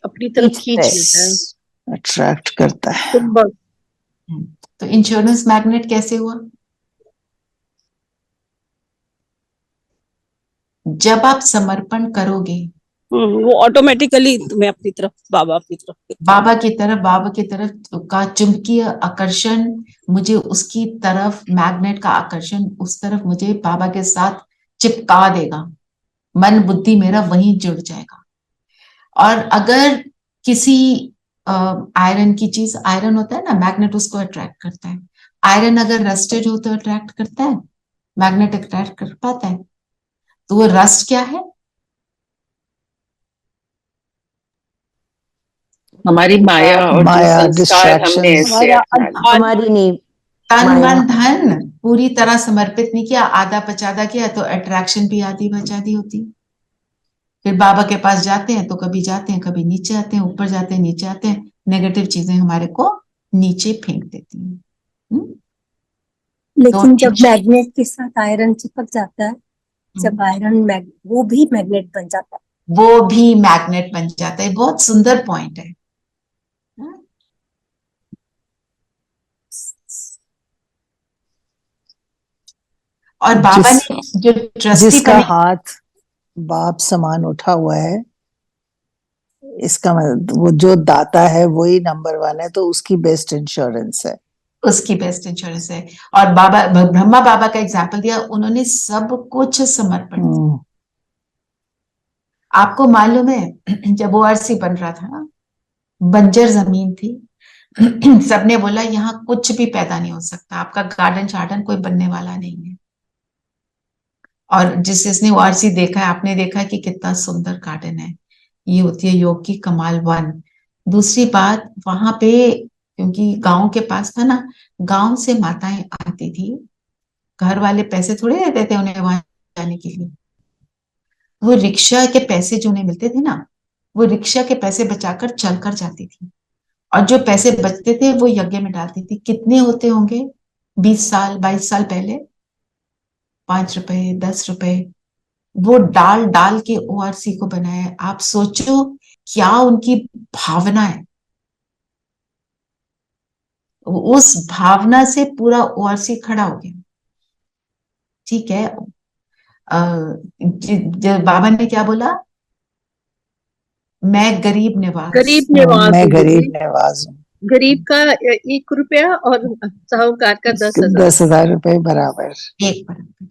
अपनी तरफ खींचता खींच है। लेता है। अट्रैक्ट करता है। चुंबक। तो इंश्योरेंस मैग्नेट कैसे हुआ? जब आप समर्पण करोगे वो ऑटोमेटिकली तुम्हें अपनी तरफ, बाबा अपनी तरफ खींचते हैं। बाबा की तरफ का चुंबकीय आकर्षण, मुझे उसकी तरफ, मैग्नेट का आकर्षण उस तरफ मुझे बाबा के साथ चिपका देगा। मन बुद्धि मेरा वहीं जुड़ जाएगा। और अगर किसी आयरन की चीज, आयरन होता है ना, मैग्नेट उसको अट्रैक्ट करता है। आयरन अगर रस्टेड हो तो अट्रैक्ट करता है, मैग्नेट अट्रैक्ट कर पाता है। तो वो रस्ट क्या है? हमारी माया और जो माया, संस्कार हमने डिस्ट्रैक्शंस। ऐसे अपना लिए। हमारी नहीं, तन माया। मन धन पूरी तरह समर्पित नहीं किया, आधा पचादा किया, तो अट्रैक्शन भी आधी पचादी होती। फिर बाबा के पास जाते हैं तो कभी जाते हैं, कभी नीचे आते हैं, ऊपर जाते हैं, नीचे आते हैं, नेगेटिव चीजें हमारे को नीचे फेंक देती हैं। लेकिन जब तो मैग्नेट के साथ आयरन चिपक जाता है, जब आयरन वो भी मैग्नेट बन जाता है। वो भी मैग्नेट बन जाता है। बहुत सुंदर पॉइंट है। और बाबा ने जो ट्रस्टी जिसका बने, हाथ बाप समान उठा हुआ है, इसका मतलब वो जो दाता है वही नंबर वन है, तो उसकी बेस्ट इंश्योरेंस है। उसकी बेस्ट इंश्योरेंस है। और बाबा, ब्रह्मा बाबा का एग्जाम्पल दिया, उन्होंने सब कुछ समर्पण किया। आपको मालूम है जब ओआरसी बन रहा था, बंजर जमीन थी, सबने बोला यहाँ कुछ भी पैदा नहीं हो सकता, आपका गार्डन शार्डन कोई बनने वाला नहीं है। और जिसने ओआरसी देखा है, आपने देखा है कि कितना सुंदर गार्डन है। ये होती है योग की कमाल वन। दूसरी बात, वहां पे क्योंकि गांव के पास था ना, गांव से माताएं आती थी, घर वाले पैसे थोड़े देते थे उन्हें वहां जाने के लिए। वो रिक्शा के पैसे जो उन्हें मिलते थे ना, वो रिक्शा के पैसे बचाकर चलकर जाती थी। और जो पैसे बचते थे वो यज्ञ में डालती थी। कितने होते होंगे 20 साल 22 साल पहले? 5 रुपए 10 रुपए, वो डाल डाल के ओआरसी को बनाया है। आप सोचो क्या उनकी भावना है। उस भावना से पूरा ओआरसी खड़ा हो गया। ठीक है। बाबा ने क्या बोला? मैं गरीब निवाज। गरीब निवाज मैं हूँ गरीब दीदी। नवाज हूँ। गरीब का 1 रुपया और साहूकार का 10,000। 10,000 रुपए बराबर। एक बराबर।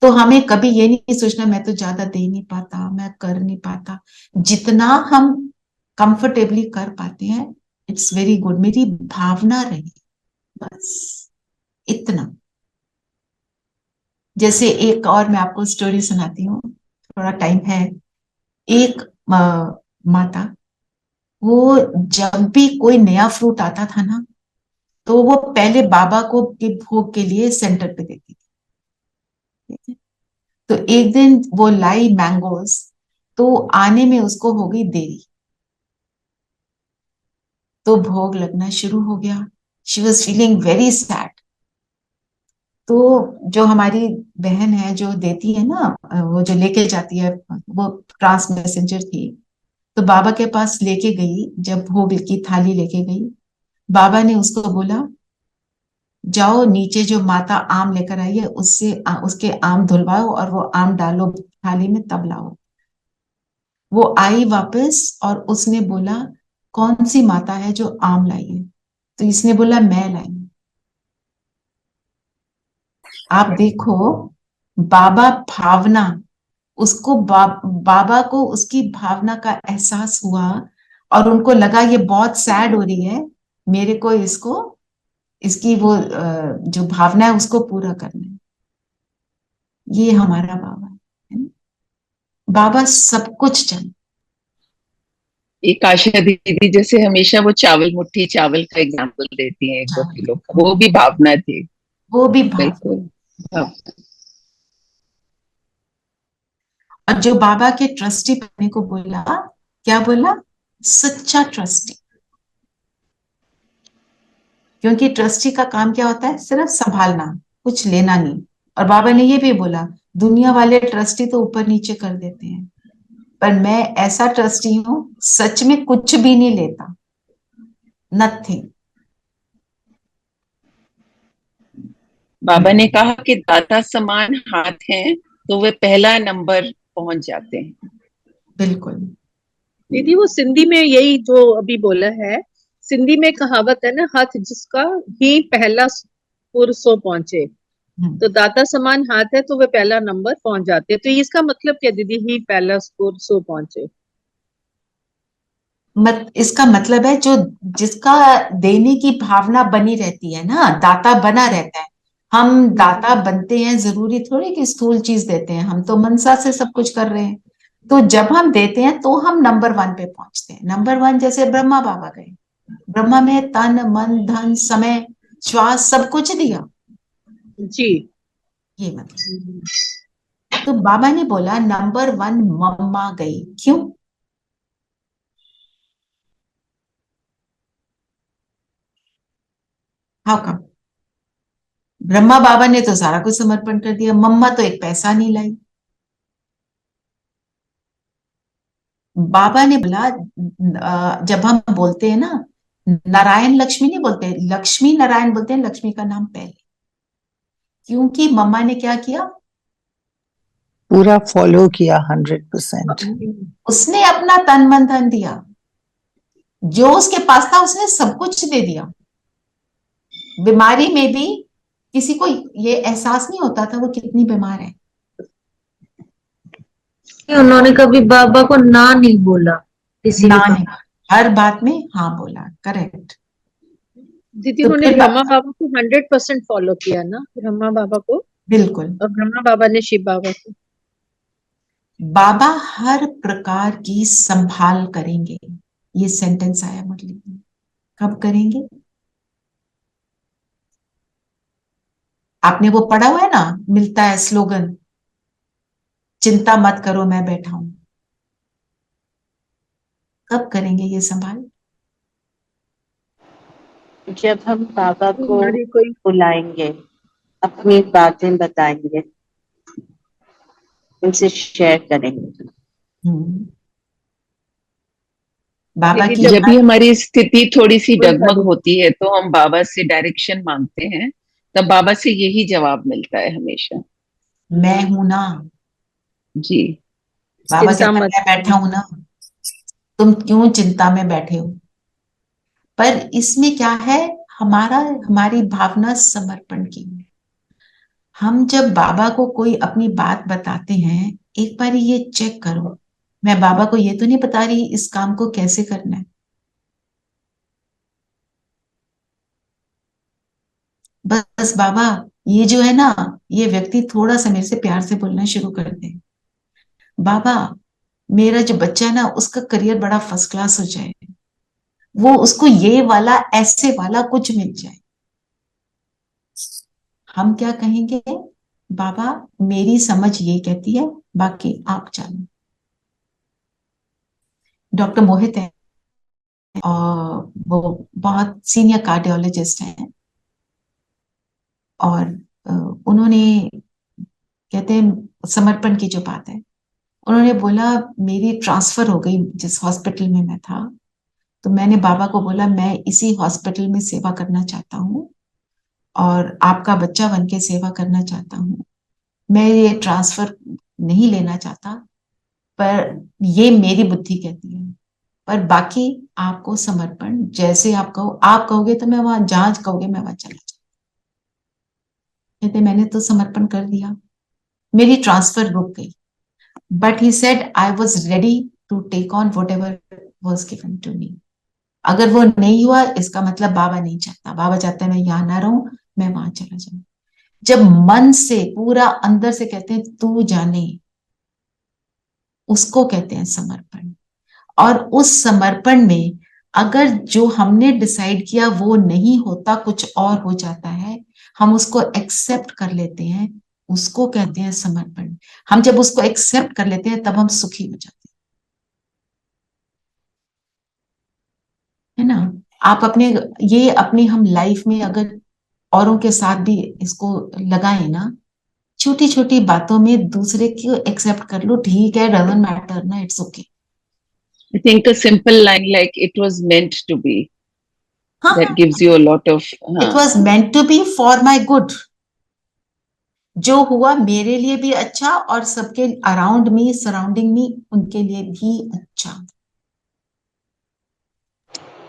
तो हमें कभी ये नहीं सोचना मैं तो ज्यादा दे नहीं पाता, मैं कर नहीं पाता। जितना हम कंफर्टेबली कर पाते हैं, इट्स वेरी गुड। मेरी भावना रही, बस इतना। जैसे एक और मैं आपको स्टोरी सुनाती हूँ, थोड़ा टाइम है। एक माता, वो जब भी कोई नया फ्रूट आता था ना, तो वो पहले बाबा को के भोग के लिए सेंटर पे देती थी। तो एक दिन वो लाई मैंगोज, तो आने में उसको हो गई देरी। तो भोग लगना शुरू हो गया। She was feeling very sad. तो जो हमारी बहन है जो देती है ना, वो जो लेके जाती है, वो ट्रांस मैसेंजर थी, तो बाबा के पास लेके गई। जब भोग की थाली लेके गई, बाबा ने उसको बोला, जाओ नीचे जो माता आम लेकर आई है उससे उसके आम धुलवाओ और वो आम डालो थाली में, तब लाओ। वो आई वापस और उसने बोला, कौन सी माता है जो आम लाई है? तो इसने बोला, मैं लाई। आप देखो, बाबा भावना, उसको बाबा को उसकी भावना का एहसास हुआ और उनको लगा ये बहुत सैड हो रही है, मेरे को इसको, इसकी वो जो भावना है उसको पूरा करना है। ये हमारा बाबा है ना? बाबा सब कुछ जानते। एक आशा दीदी जैसे हमेशा वो चावल, मुट्ठी चावल का एग्जाम्पल देती हैं 1-2 किलो का, वो भी भावना थी। वो भी भावना। बिल्कुल भावना। और जो बाबा के ट्रस्टी बनने को बोला, क्या बोला? सच्चा ट्रस्टी। क्योंकि ट्रस्टी का काम क्या होता है? सिर्फ संभालना, कुछ लेना नहीं। और बाबा ने ये भी बोला, दुनिया वाले ट्रस्टी तो ऊपर नीचे कर देते हैं, पर मैं ऐसा ट्रस्टी हूं, सच में कुछ भी नहीं लेता, नथिंग। बाबा ने कहा कि दाता समान हाथ हैं तो वे पहला नंबर पहुंच जाते हैं। बिल्कुल। दीदी वो सिंधी में यही जो अभी बोला है, सिंधी में कहावत है ना, हाथ जिसका ही पहला पुर सो पहुंचे। तो दाता समान हाथ है तो वे पहला नंबर पहुंच जाते हैं। तो इसका मतलब क्या दीदी, ही पहला स्कोर सो पहुंचे? इसका मतलब है जो, जिसका देने की भावना बनी रहती है ना, दाता बना रहता है। हम दाता बनते हैं, जरूरी थोड़ी कि स्थूल चीज देते हैं, हम तो मनसा से सब कुछ कर रहे हैं। तो जब हम देते हैं तो हम नंबर 1 पे पहुंचते हैं। नंबर 1 जैसे ब्रह्मा बाबा गए, ब्रह्मा में तन मन धन समय श्वास सब कुछ दिया जी। ये मतलब। तो बाबा ने बोला नंबर 1 मम्मा गई। क्यों? How come? ब्रह्मा बाबा ने तो सारा कुछ समर्पण कर दिया, मम्मा तो एक पैसा नहीं लाई। बाबा ने बोला, जब हम बोलते हैं ना, नारायण लक्ष्मी नहीं बोलते, लक्ष्मी नारायण बोलते हैं, लक्ष्मी का नाम पहले। क्योंकि मम्मा ने क्या किया? पूरा फॉलो किया 100%। उसने अपना तन मन धन दिया, जो उसके पास था उसने सब कुछ दे दिया। बीमारी में भी किसी को ये एहसास नहीं होता था वो कितनी बीमार है। उन्होंने कभी बाबा को ना नहीं बोला, किसी ना भी नहीं, हर बात में हाँ बोला। करेक्ट। दीदी तो उन्होंने फिर ब्रह्मा बाबा को 100% फॉलो किया ना, ब्रह्मा बाबा को, बिल्कुल। और ब्रह्मा बाबा ने शिव बाबा को। बाबा हर प्रकार की संभाल करेंगे, ये सेंटेंस आया मुरली में। कब करेंगे? आपने वो पढ़ा हुआ है ना, मिलता है स्लोगन, चिंता मत करो मैं बैठा हूं। कब करेंगे ये संभाल? जब हम बाबा को हमारी कोई बुलाएंगे, अपनी बातें बताएंगे, उनसे शेयर करेंगे। बाबा दीदी की जब भी हमारी स्थिति थोड़ी सी कोई डगमग होती है तो हम बाबा से डायरेक्शन मांगते हैं, तब बाबा से यही जवाब मिलता है हमेशा। मैं हूं ना। जी। बाबा चिंता कहता है मत मैं बैठा हूं ना, तुम क्यों चिंता में बैठे हो? पर इसमें क्या है, हमारी भावना समर्पण की। हम जब बाबा को कोई अपनी बात बताते हैं, एक बार ये चेक करो, मैं बाबा को ये तो नहीं बता रही इस काम को कैसे करना है। बस बाबा, ये जो है ना, ये व्यक्ति थोड़ा सा मेरे से प्यार से बोलना शुरू कर दे। बाबा, मेरा जो बच्चा है ना, उसका करियर बड़ा फर्स्ट क्लास हो जाए, वो उसको ये वाला ऐसे वाला कुछ मिल जाए। हम क्या कहेंगे? बाबा, मेरी समझ ये कहती है, बाकी आप जानो। डॉक्टर मोहित है और वो बहुत सीनियर कार्डियोलॉजिस्ट हैं। और उन्होंने, कहते हैं समर्पण की जो बात है, उन्होंने बोला मेरी ट्रांसफर हो गई जिस हॉस्पिटल में मैं था, तो मैंने बाबा को बोला मैं इसी हॉस्पिटल में सेवा करना चाहता हूँ और आपका बच्चा बन के सेवा करना चाहता हूँ। मैं ये ट्रांसफर नहीं लेना चाहता, पर ये मेरी बुद्धि कहती है, पर बाकी आपको समर्पण जैसे आप कहो, आप कहोगे तो मैं वहां, जहां कहोगे मैं वहां चला जाऊंगा। कहते मैंने तो समर्पण कर दिया, मेरी ट्रांसफर रुक गई, but he said I was ready to take on whatever was given to me. अगर वो नहीं हुआ इसका मतलब बाबा नहीं चाहता, बाबा चाहता है मैं यहां ना रहूं, मैं वहां चला जाऊं। जब मन से पूरा अंदर से कहते हैं तू जाने, उसको कहते हैं समर्पण। और उस समर्पण में अगर जो हमने डिसाइड किया वो नहीं होता, कुछ और हो जाता है, हम उसको एक्सेप्ट कर लेते हैं, उसको कहते हैं समर्पण। हम जब उसको एक्सेप्ट कर लेते हैं तब हम सुखी हो जाते हैं, है ना। आप अपने, ये अपनी हम लाइफ में अगर औरों के साथ भी इसको लगाएं ना, छोटी छोटी बातों में दूसरे को एक्सेप्ट कर लो, ठीक है, डजंट मैटर ना, it's okay. I think a simple line like "it was meant to be" that gives you a lot of. It was meant to be for my good. जो हुआ मेरे लिए भी अच्छा और सबके अराउंड मी, सराउंडिंग मी, उनके लिए भी अच्छा।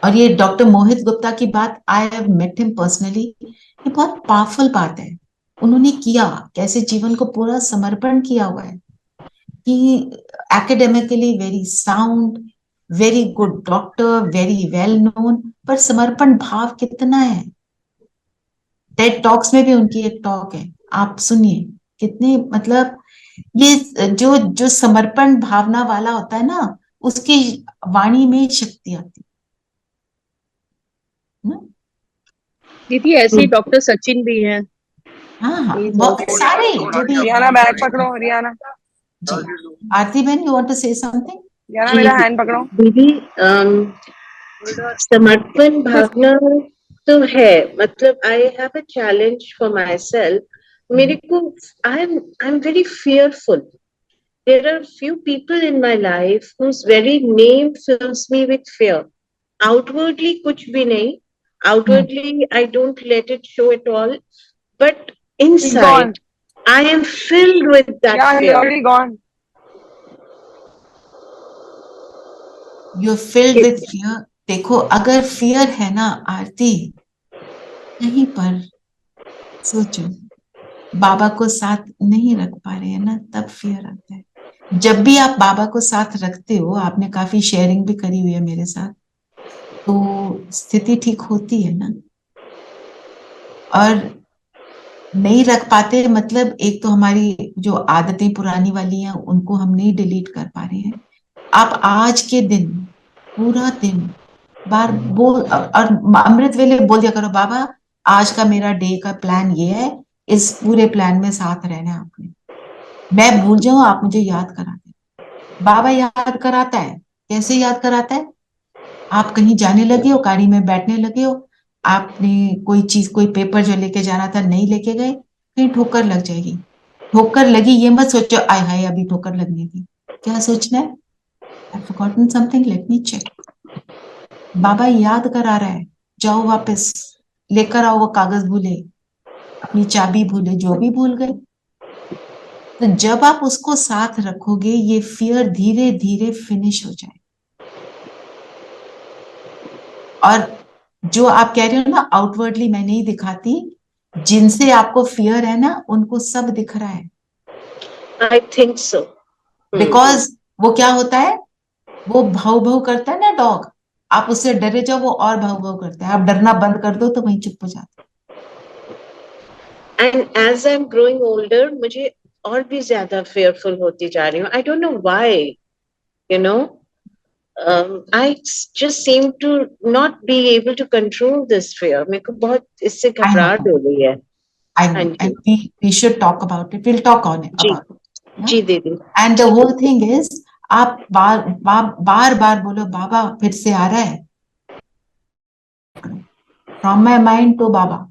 और ये डॉक्टर मोहित गुप्ता की बात, I have met him personally, ये बहुत पावरफुल बात है। उन्होंने किया कैसे, जीवन को पूरा समर्पण किया हुआ है कि academically very sound, very good doctor, very well known, पर समर्पण भाव कितना है। टेड टॉक्स में भी उनकी एक टॉक है, आप सुनिए, कितने मतलब ये जो जो समर्पण भावना वाला होता है ना, उसकी वाणी में शक्ति आती है ना। दीदी ऐसे ही डॉक्टर सचिन भी हैं। हाँ हाँ, बहुत सारे जो भी। रियाना बैग पकड़ो, रियाना। जी आरती बहन, you want to say something? Riyana मेरा हैंड पकड़ो। दीदी समर्पण भावना तो है, मतलब I have a challenge for myself. मेरे को I am very fearful. There are few people in my life whose very name fills me with fear. Outwardly कुछ भी नहीं, outwardly I don't let it show at all, but inside I am filled with that Yeah, he's fear. already gone. You're filled with fear. देखो अगर fear है ना आरती, कहीं पर सोचो बाबा को साथ नहीं रख पा रहे हैं ना, तब फियर आता है। जब भी आप बाबा को साथ रखते हो, आपने काफी शेयरिंग भी करी हुई है मेरे साथ, तो स्थिति ठीक होती है ना। और नहीं रख पाते मतलब एक तो हमारी जो आदतें पुरानी वाली हैं उनको हम नहीं डिलीट कर पा रहे हैं। आप आज के दिन पूरा दिन बार बोल, और अमृत वेले बोल दिया करो, बाबा आज का मेरा डे का प्लान ये है, इस पूरे प्लान में साथ रहना है आपने। मैं भूल जाऊं आप मुझे याद करा दें। बाबा याद कराता है, कैसे याद कराता है? आप कहीं जाने लगे हो, गाड़ी में बैठने लगे हो, आपने कोई चीज, कोई पेपर जो लेके जाना था नहीं लेके गए, कहीं ठोकर लग जाएगी। ठोकर लगी ये मत सोचो आय हाय अभी ठोकर लगने की, क्या सोचना है? I've forgotten something, let me check. बाबा याद करा रहा है, जाओ वापस लेकर आओ वो कागज भूले, अपनी चाबी भूले, जो भी भूल गए। तो जब आप उसको साथ रखोगे, ये फियर धीरे धीरे फिनिश हो जाए। और जो आप कह रहे हो ना आउटवर्डली मैं नहीं दिखाती, जिनसे आपको फियर है ना उनको सब दिख रहा है। I think so. बिकॉज वो क्या होता है, वो भाव भाव करता है ना डॉग, आप उससे डरे जाओ वो और भाव भाव करता है, आप डरना बंद कर दो तो वहीं चुप हो जाता है। And as I'm growing older, मुझे और भी ज्यादा fearful होती जा रही हूँ। I don't know why, you know. I just seem to not be able to control this fear. मेरे को बहुत इससे घबराहट हो रही है। I know, and we should talk about it. We'll talk on it about it. जी दीदी। And the whole thing is, आप बार बार बोलो बाबा फिर से आ रहा है, फ्रॉम माई माइंड टू बाबा,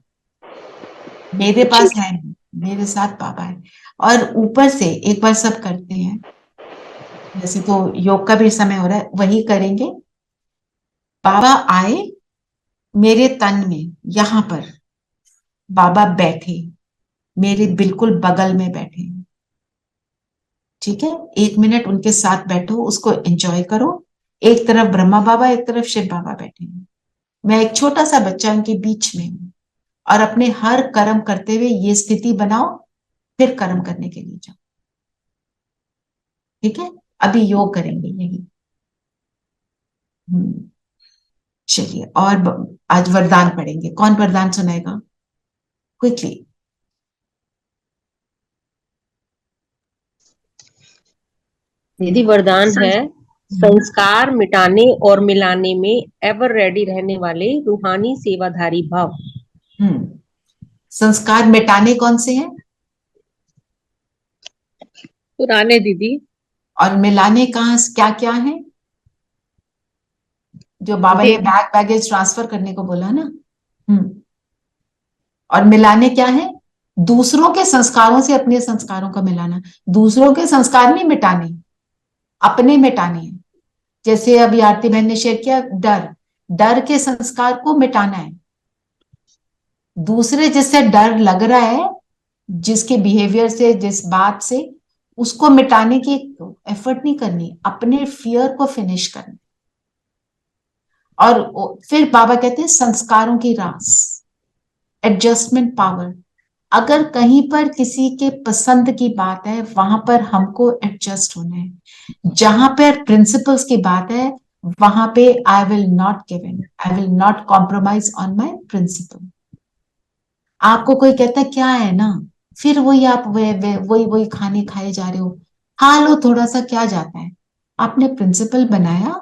मेरे पास है नहीं, मेरे साथ बाबा है। और ऊपर से एक बार सब करते हैं, जैसे तो योग का भी समय हो रहा है, वही करेंगे। बाबा आए मेरे तन में, यहां पर बाबा बैठे, मेरे बिल्कुल बगल में बैठे। ठीक है, 1 मिनट उनके साथ बैठो, उसको एंजॉय करो। एक तरफ ब्रह्मा बाबा, एक तरफ शिव बाबा बैठे हैं, मैं एक छोटा सा बच्चा उनके बीच में हूं। और अपने हर कर्म करते हुए ये स्थिति बनाओ, फिर कर्म करने के लिए जाओ। ठीक है, अभी योग करेंगे यही। चलिए, और आज वरदान पढ़ेंगे। कौन वरदान सुनाएगा क्विकली? दीदी वरदान है, संस्कार मिटाने और मिलाने में एवर रेडी रहने वाले रूहानी सेवाधारी भाव। संस्कार मिटाने कौन से हैं? पुराने दीदी। और मिलाने कहाँ, क्या क्या है जो बाबा ने बैग बैगेज ट्रांसफर करने को बोला ना? और मिलाने क्या है? दूसरों के संस्कारों से अपने संस्कारों का मिलाना। दूसरों के संस्कार नहीं मिटाने, अपने मिटाने हैं। जैसे अभी आरती बहन ने शेयर किया, डर, डर के संस्कार को मिटाना है। दूसरे जिससे डर लग रहा है, जिसके बिहेवियर से, जिस बात से, उसको मिटाने की एफर्ट नहीं करनी, अपने फियर को फिनिश करना। और फिर बाबा कहते हैं संस्कारों की रास, एडजस्टमेंट पावर। अगर कहीं पर किसी के पसंद की बात है, वहां पर हमको एडजस्ट होना है। जहां पर प्रिंसिपल्स की बात है, वहां पे I will not give in, I will not compromise on my principle. आपको कोई कहता है क्या है ना, फिर वही आप वही वही खाने खाए जा रहे हो, खा लो थोड़ा सा, क्या जाता है? आपने प्रिंसिपल बनाया,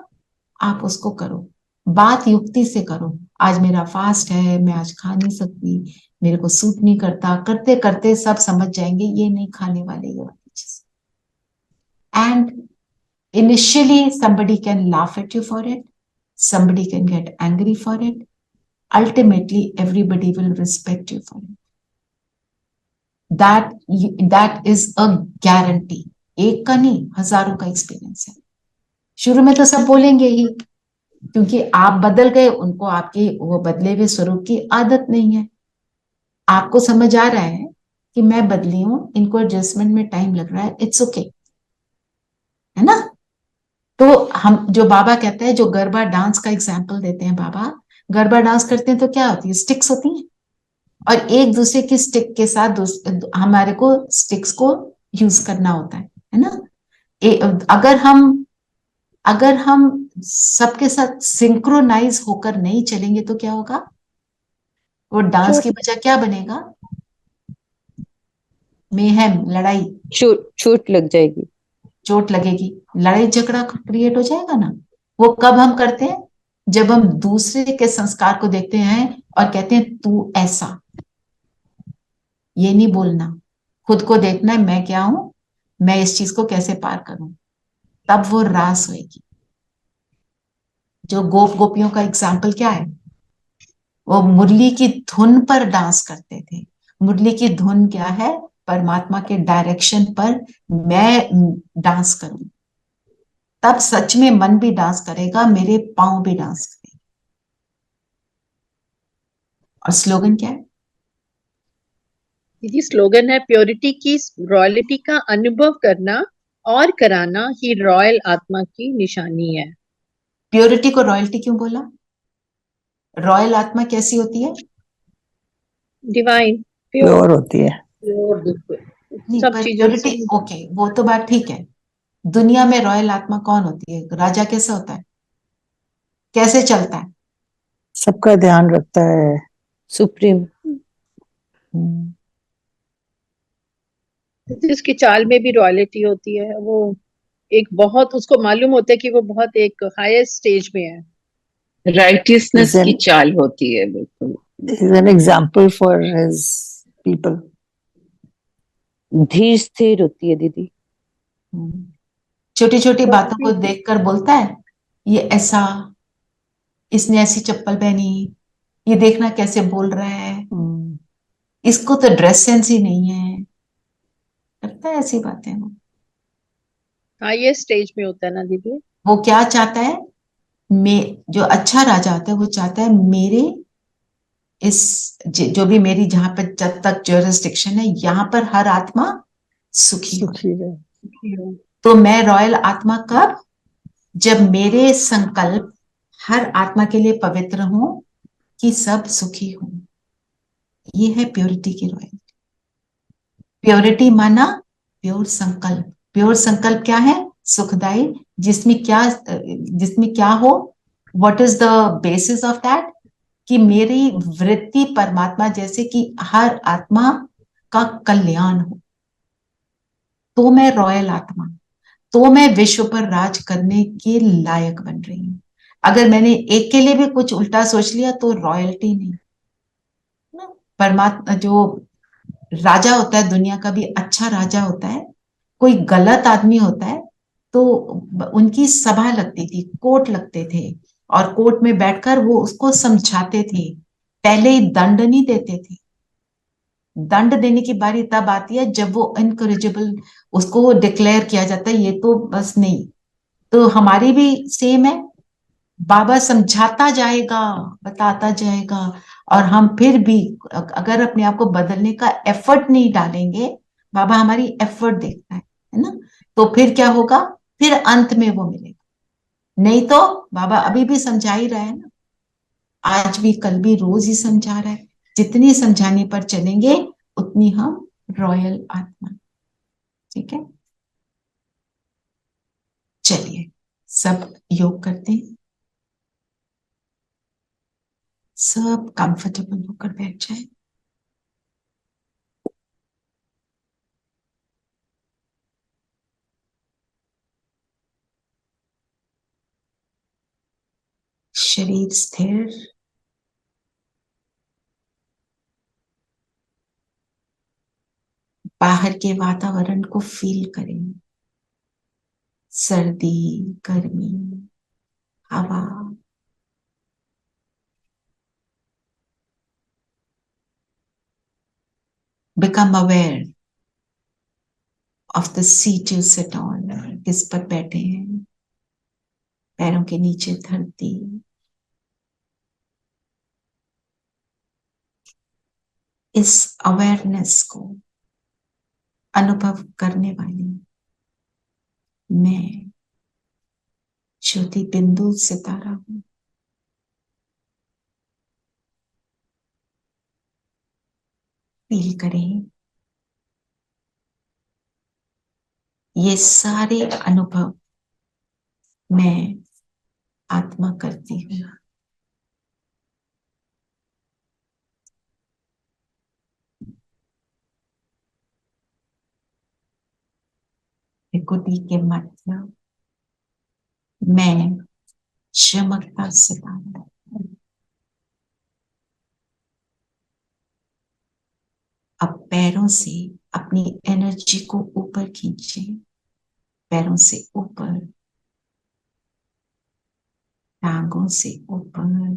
आप उसको करो, बात युक्ति से करो। आज मेरा फास्ट है, मैं आज खा नहीं सकती, मेरे को सूट नहीं करता, करते करते सब समझ जाएंगे ये नहीं खाने वाले ये वाली चीज। And initially somebody can laugh at you for it, somebody can get angry for it, ultimately everybody will respect you for it. that is a guarantee। एक का नहीं, हजारों का एक्सपीरियंस है। शुरू में तो सब बोलेंगे ही, क्योंकि आप बदल गए, उनको आपके वो बदले हुए स्वरूप की आदत नहीं है। आपको समझ आ रहा है कि मैं बदली हूं, इनको एडजस्टमेंट में टाइम लग रहा है, इट्स ओके, है ना? तो हम, जो बाबा कहते हैं, जो गरबा डांस का एग्जाम्पल देते हैं बाबा, गरबा डांस करते हैं तो क्या होती है? स्टिक्स होती हैं, और एक दूसरे की स्टिक के साथ हमारे को स्टिक्स को यूज करना होता है ना? अगर हम सबके साथ सिंक्रोनाइज होकर नहीं चलेंगे तो क्या होगा? वो डांस की वजह क्या बनेगा? मेहम, लड़ाई, चोट लग जाएगी, चोट लगेगी, लड़ाई झगड़ा क्रिएट हो जाएगा ना। वो कब हम करते हैं? जब हम दूसरे के संस्कार को देखते हैं और कहते हैं तू ऐसा। ये नहीं बोलना, खुद को देखना है, मैं क्या हूं, मैं इस चीज को कैसे पार करूं, तब वो रास होगी। जो गोप गोपियों का एग्जाम्पल क्या है? वो मुरली की धुन पर डांस करते थे। मुरली की धुन क्या है? परमात्मा के डायरेक्शन पर मैं डांस करूं, तब सच में मन भी डांस करेगा, मेरे पांव भी डांस करेंगे। और स्लोगन क्या है दीदी? स्लोगन है, प्योरिटी की रॉयल्टी का अनुभव करना और कराना ही रॉयल आत्मा की निशानी है। प्योरिटी को रॉयल्टी क्यों बोला? रॉयल आत्मा कैसी होती है? डिवाइन, प्योर होती है। प्योर, नहीं, सब पर चीजों प्योरिटी, से। ओके, वो तो बात ठीक है। दुनिया में रॉयल आत्मा कौन होती है? राजा कैसा होता है? कैसे चलता है? सबका ध्यान रखता है, सुप्रीम। जिसकी चाल में भी रॉयल्टी होती है, वो एक बहुत, उसको मालूम होता है कि वो बहुत एक हाईएस्ट स्टेज में है। राइटियसनेस की चाल होती है, बिल्कुल। Is an example for his people. धीर स्थिर होती है दीदी। छोटी छोटी बातों को देखकर बोलता है ये ऐसा, इसने ऐसी चप्पल पहनी, ये देखना कैसे बोल रहा है, इसको तो ड्रेस सेंस ही नहीं है, करता है ऐसी बातें वो। हाँ, ये स्टेज में होता है ना दीदी। वो क्या चाहता है, जो अच्छा राजा होता है वो चाहता है मेरे इस जो भी मेरी जहां पर जब तक ज्यूरिस्डिक्शन है यहाँ पर हर आत्मा सुखी हो। तो मैं रॉयल आत्मा कब, जब मेरे संकल्प हर आत्मा के लिए पवित्र हो कि सब सुखी हो। ये है प्योरिटी की रॉयल। प्योरिटी माना प्योर संकल्प। प्योर संकल्प क्या है, सुखदायी, जिसमें क्या हो, what is the basis of that, कि मेरी वृत्ति परमात्मा जैसे कि हर आत्मा का कल्याण हो, तो मैं रॉयल आत्मा, तो मैं विश्व पर राज करने के लायक बन रही हूं। अगर मैंने एक के लिए भी कुछ उल्टा सोच लिया तो रॉयल्टी नहीं। परमात्मा जो राजा होता है दुनिया का भी अच्छा राजा होता है, कोई गलत आदमी होता है तो उनकी सभा लगती थी, कोर्ट लगते थे, और कोर्ट में बैठकर वो उसको समझाते थे, पहले ही दंड नहीं देते थे। दंड देने की बारी तब आती है जब वो इनकरेजेबल, उसको डिक्लेयर किया जाता है ये तो बस नहीं। तो हमारी भी सेम है, बाबा समझाता जाएगा, बताता जाएगा, और हम फिर भी अगर अपने आप को बदलने का एफर्ट नहीं डालेंगे, बाबा हमारी एफर्ट देखता है ना, तो फिर क्या होगा, फिर अंत में वो मिलेगा। नहीं तो बाबा अभी भी समझा ही रहा है ना, आज भी कल भी रोज ही समझा रहा है। जितनी समझाने पर चलेंगे उतनी हम रॉयल आत्मा। ठीक है, चलिए सब योग करते हैं, सब कंफर्टेबल होकर बैठ जाए। शरीर स्थिर, बाहर के वातावरण को फील करें, सर्दी, गर्मी, हवा। Become aware of the seat you sit on, किस पर बैठे हैं, पैरों के नीचे धरती। इस अवेयरनेस को अनुभव करने वाली मैं ज्योति बिंदु सितारा हूं। फील करें ये सारे अनुभव मैं आत्मा करती हूँ। त्रिकुटी के मध्य मैं चमकता सितारा। अब पैरों से अपनी एनर्जी को ऊपर खींचे, पैरों से ऊपर, टांगों से ऊपर,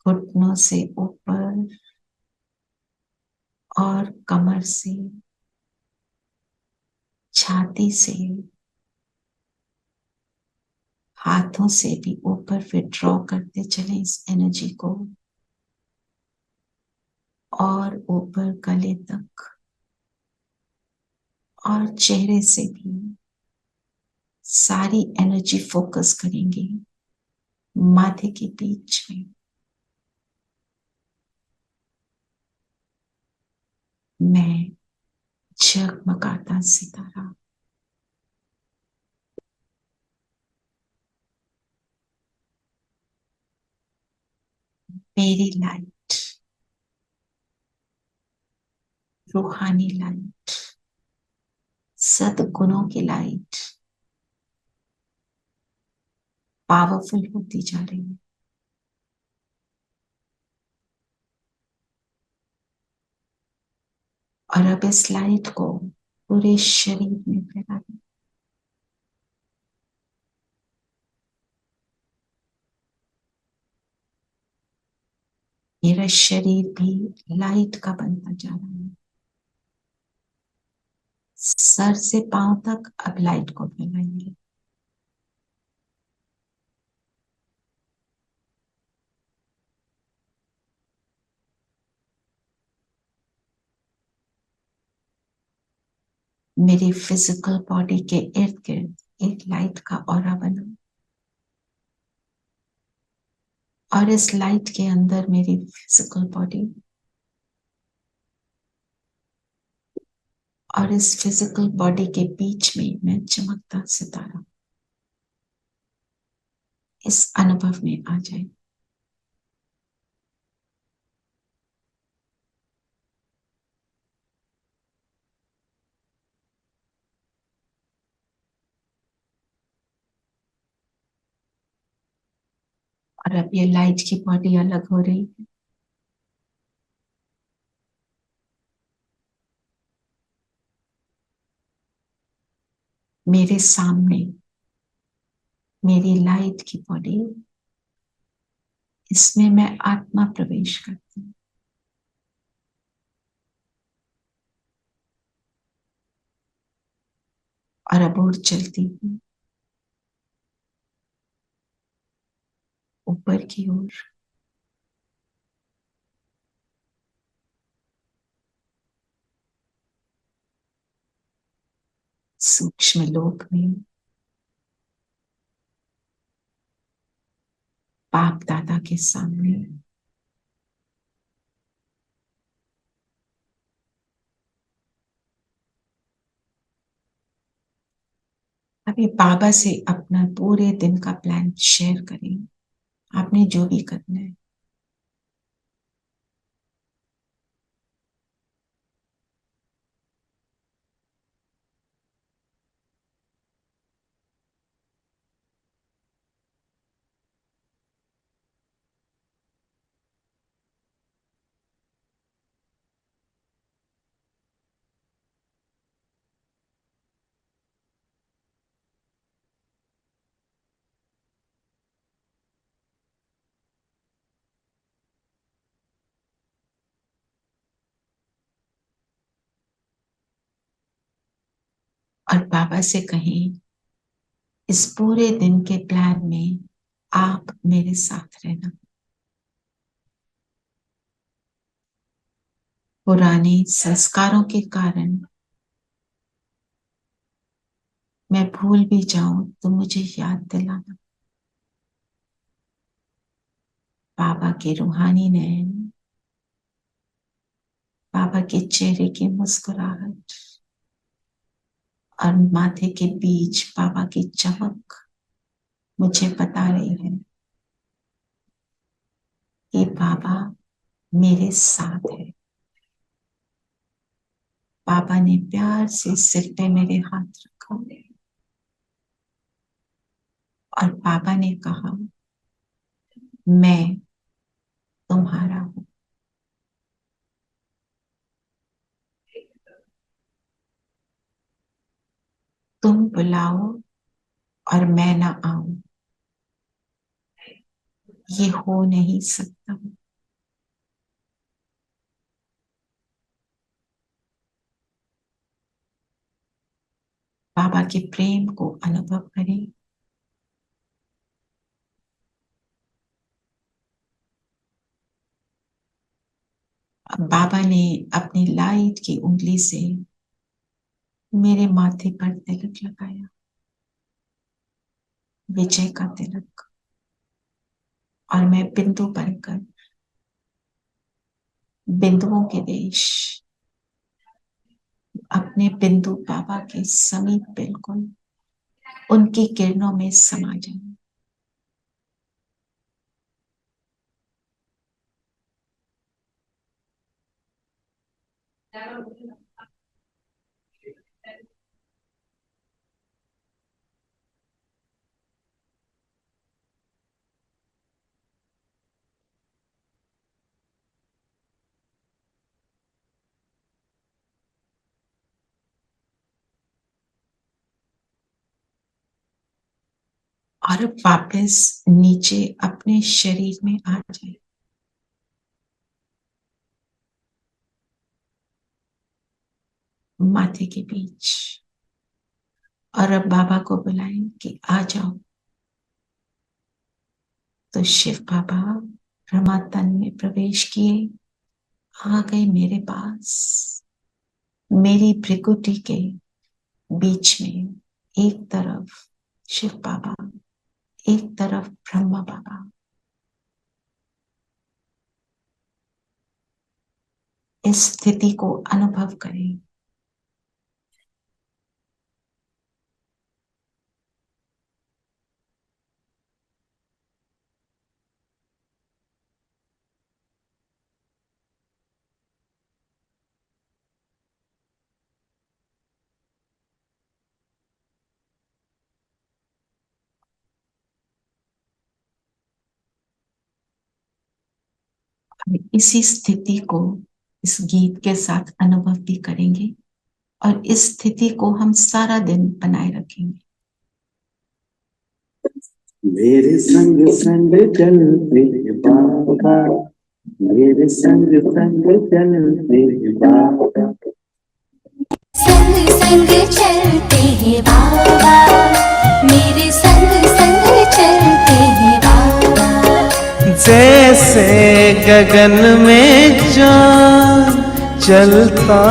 घुटनों से ऊपर, और कमर से, छाती से, हाथों से भी ऊपर विड्रॉ करते चले इस एनर्जी को, और ऊपर गले तक, और चेहरे से भी सारी एनर्जी फोकस करेंगे माथे के बीच में। मैं जगमगाता सितारा, मेरी लाइट, रूहानी लाइट, सद्गुणों की लाइट पावरफुल होती जा रही है। और अब इस लाइट को पूरे शरीर में फैला दें। मेरा शरीर भी लाइट का बनता जा रहा है। सर से पांव तक अब लाइट को फैलाएंगे। मेरी फिजिकल बॉडी के इर्द गिर्द एक लाइट का ऑरा बना, और इस लाइट के अंदर मेरी फिजिकल बॉडी, और इस फिजिकल बॉडी के बीच में मैं चमकता सितारा इस अनुभव में आ जाए। और अब ये लाइट की बॉडी अलग हो रही है। मेरे सामने मेरी लाइट की बॉडी, इसमें मैं आत्मा प्रवेश करती हूँ। और अब और चलती हूँ ऊपर की ओर। सूक्ष्म लोक में बाप दादा के सामने अभी बाबा से अपना पूरे दिन का प्लान शेयर करें। आपने जो भी करना है। और बाबा से कहें, इस पूरे दिन के प्लान में आप मेरे साथ रहना। पुराने संस्कारों के कारण मैं भूल भी जाऊं तो मुझे याद दिलाना। बाबा के रूहानी नैन, बाबा के चेहरे की मुस्कुराहट और माथे के बीच बाबा की चमक मुझे बता रही है कि बाबा मेरे साथ है। बाबा ने प्यार से सिर पे मेरे हाथ रखा और बाबा ने कहा, मैं तुम्हारा हूं। तुम बुलाओ और मैं ना आऊं, ये हो नहीं सकता। बाबा के प्रेम को अनुभव करें। बाबा ने अपनी लाइट की उंगली से मेरे माथे पर तिलक लगाया, विजय का तिलक। और मैं बिंदु बनकर बिंदुओं के देश अपने बिंदु बाबा के समीप बिल्कुल उनकी किरणों में समा जाऊं। और वापस नीचे अपने शरीर में आ जाए। माथे के बीच, और अब बाबा को बुलाएं कि आ जाओ। तो शिव बाबा ब्रह्मा तन में प्रवेश किए, आ गए मेरे पास, मेरी भ्रिकुटी के बीच में। एक तरफ शिव बाबा, एक तरफ ब्रह्मा बाबा। इस स्थिति को अनुभव करें। इसी स्थिति को इस गीत के साथ अनुभव भी करेंगे, और इस स्थिति को हम सारा दिन बनाए रखेंगे। मेरे संग संग चलते बाबा, मेरे संग संग चलते बाबा, संग संग चलते हैं बाबा, मेरे संग संग चलते हैं बाबा। जैसे गगन में चाँद चलता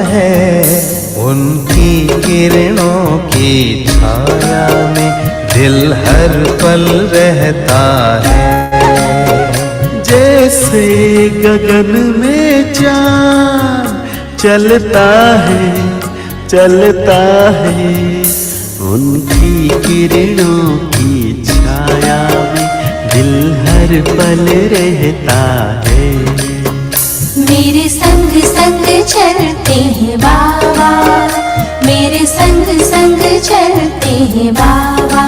है, उनकी किरणों की छाया में दिल हर पल रहता है। जैसे गगन में चाँद चलता है, उनकी किरणों की छाया में दिल हर पल रहता है। मेरे संग संग चलते हैं बाबा, मेरे संग संग चलते हैं बाबा,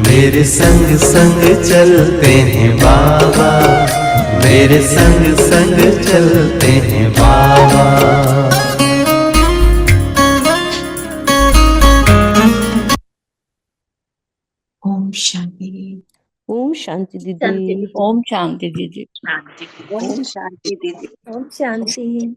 मेरे संग संग चलते हैं बाबा, मेरे संग संग चलते हैं बाबा। ओम शांति। ओम शांति दीदी। ओम शांति दीदी। ओम शांति दीदी। ओम शांति।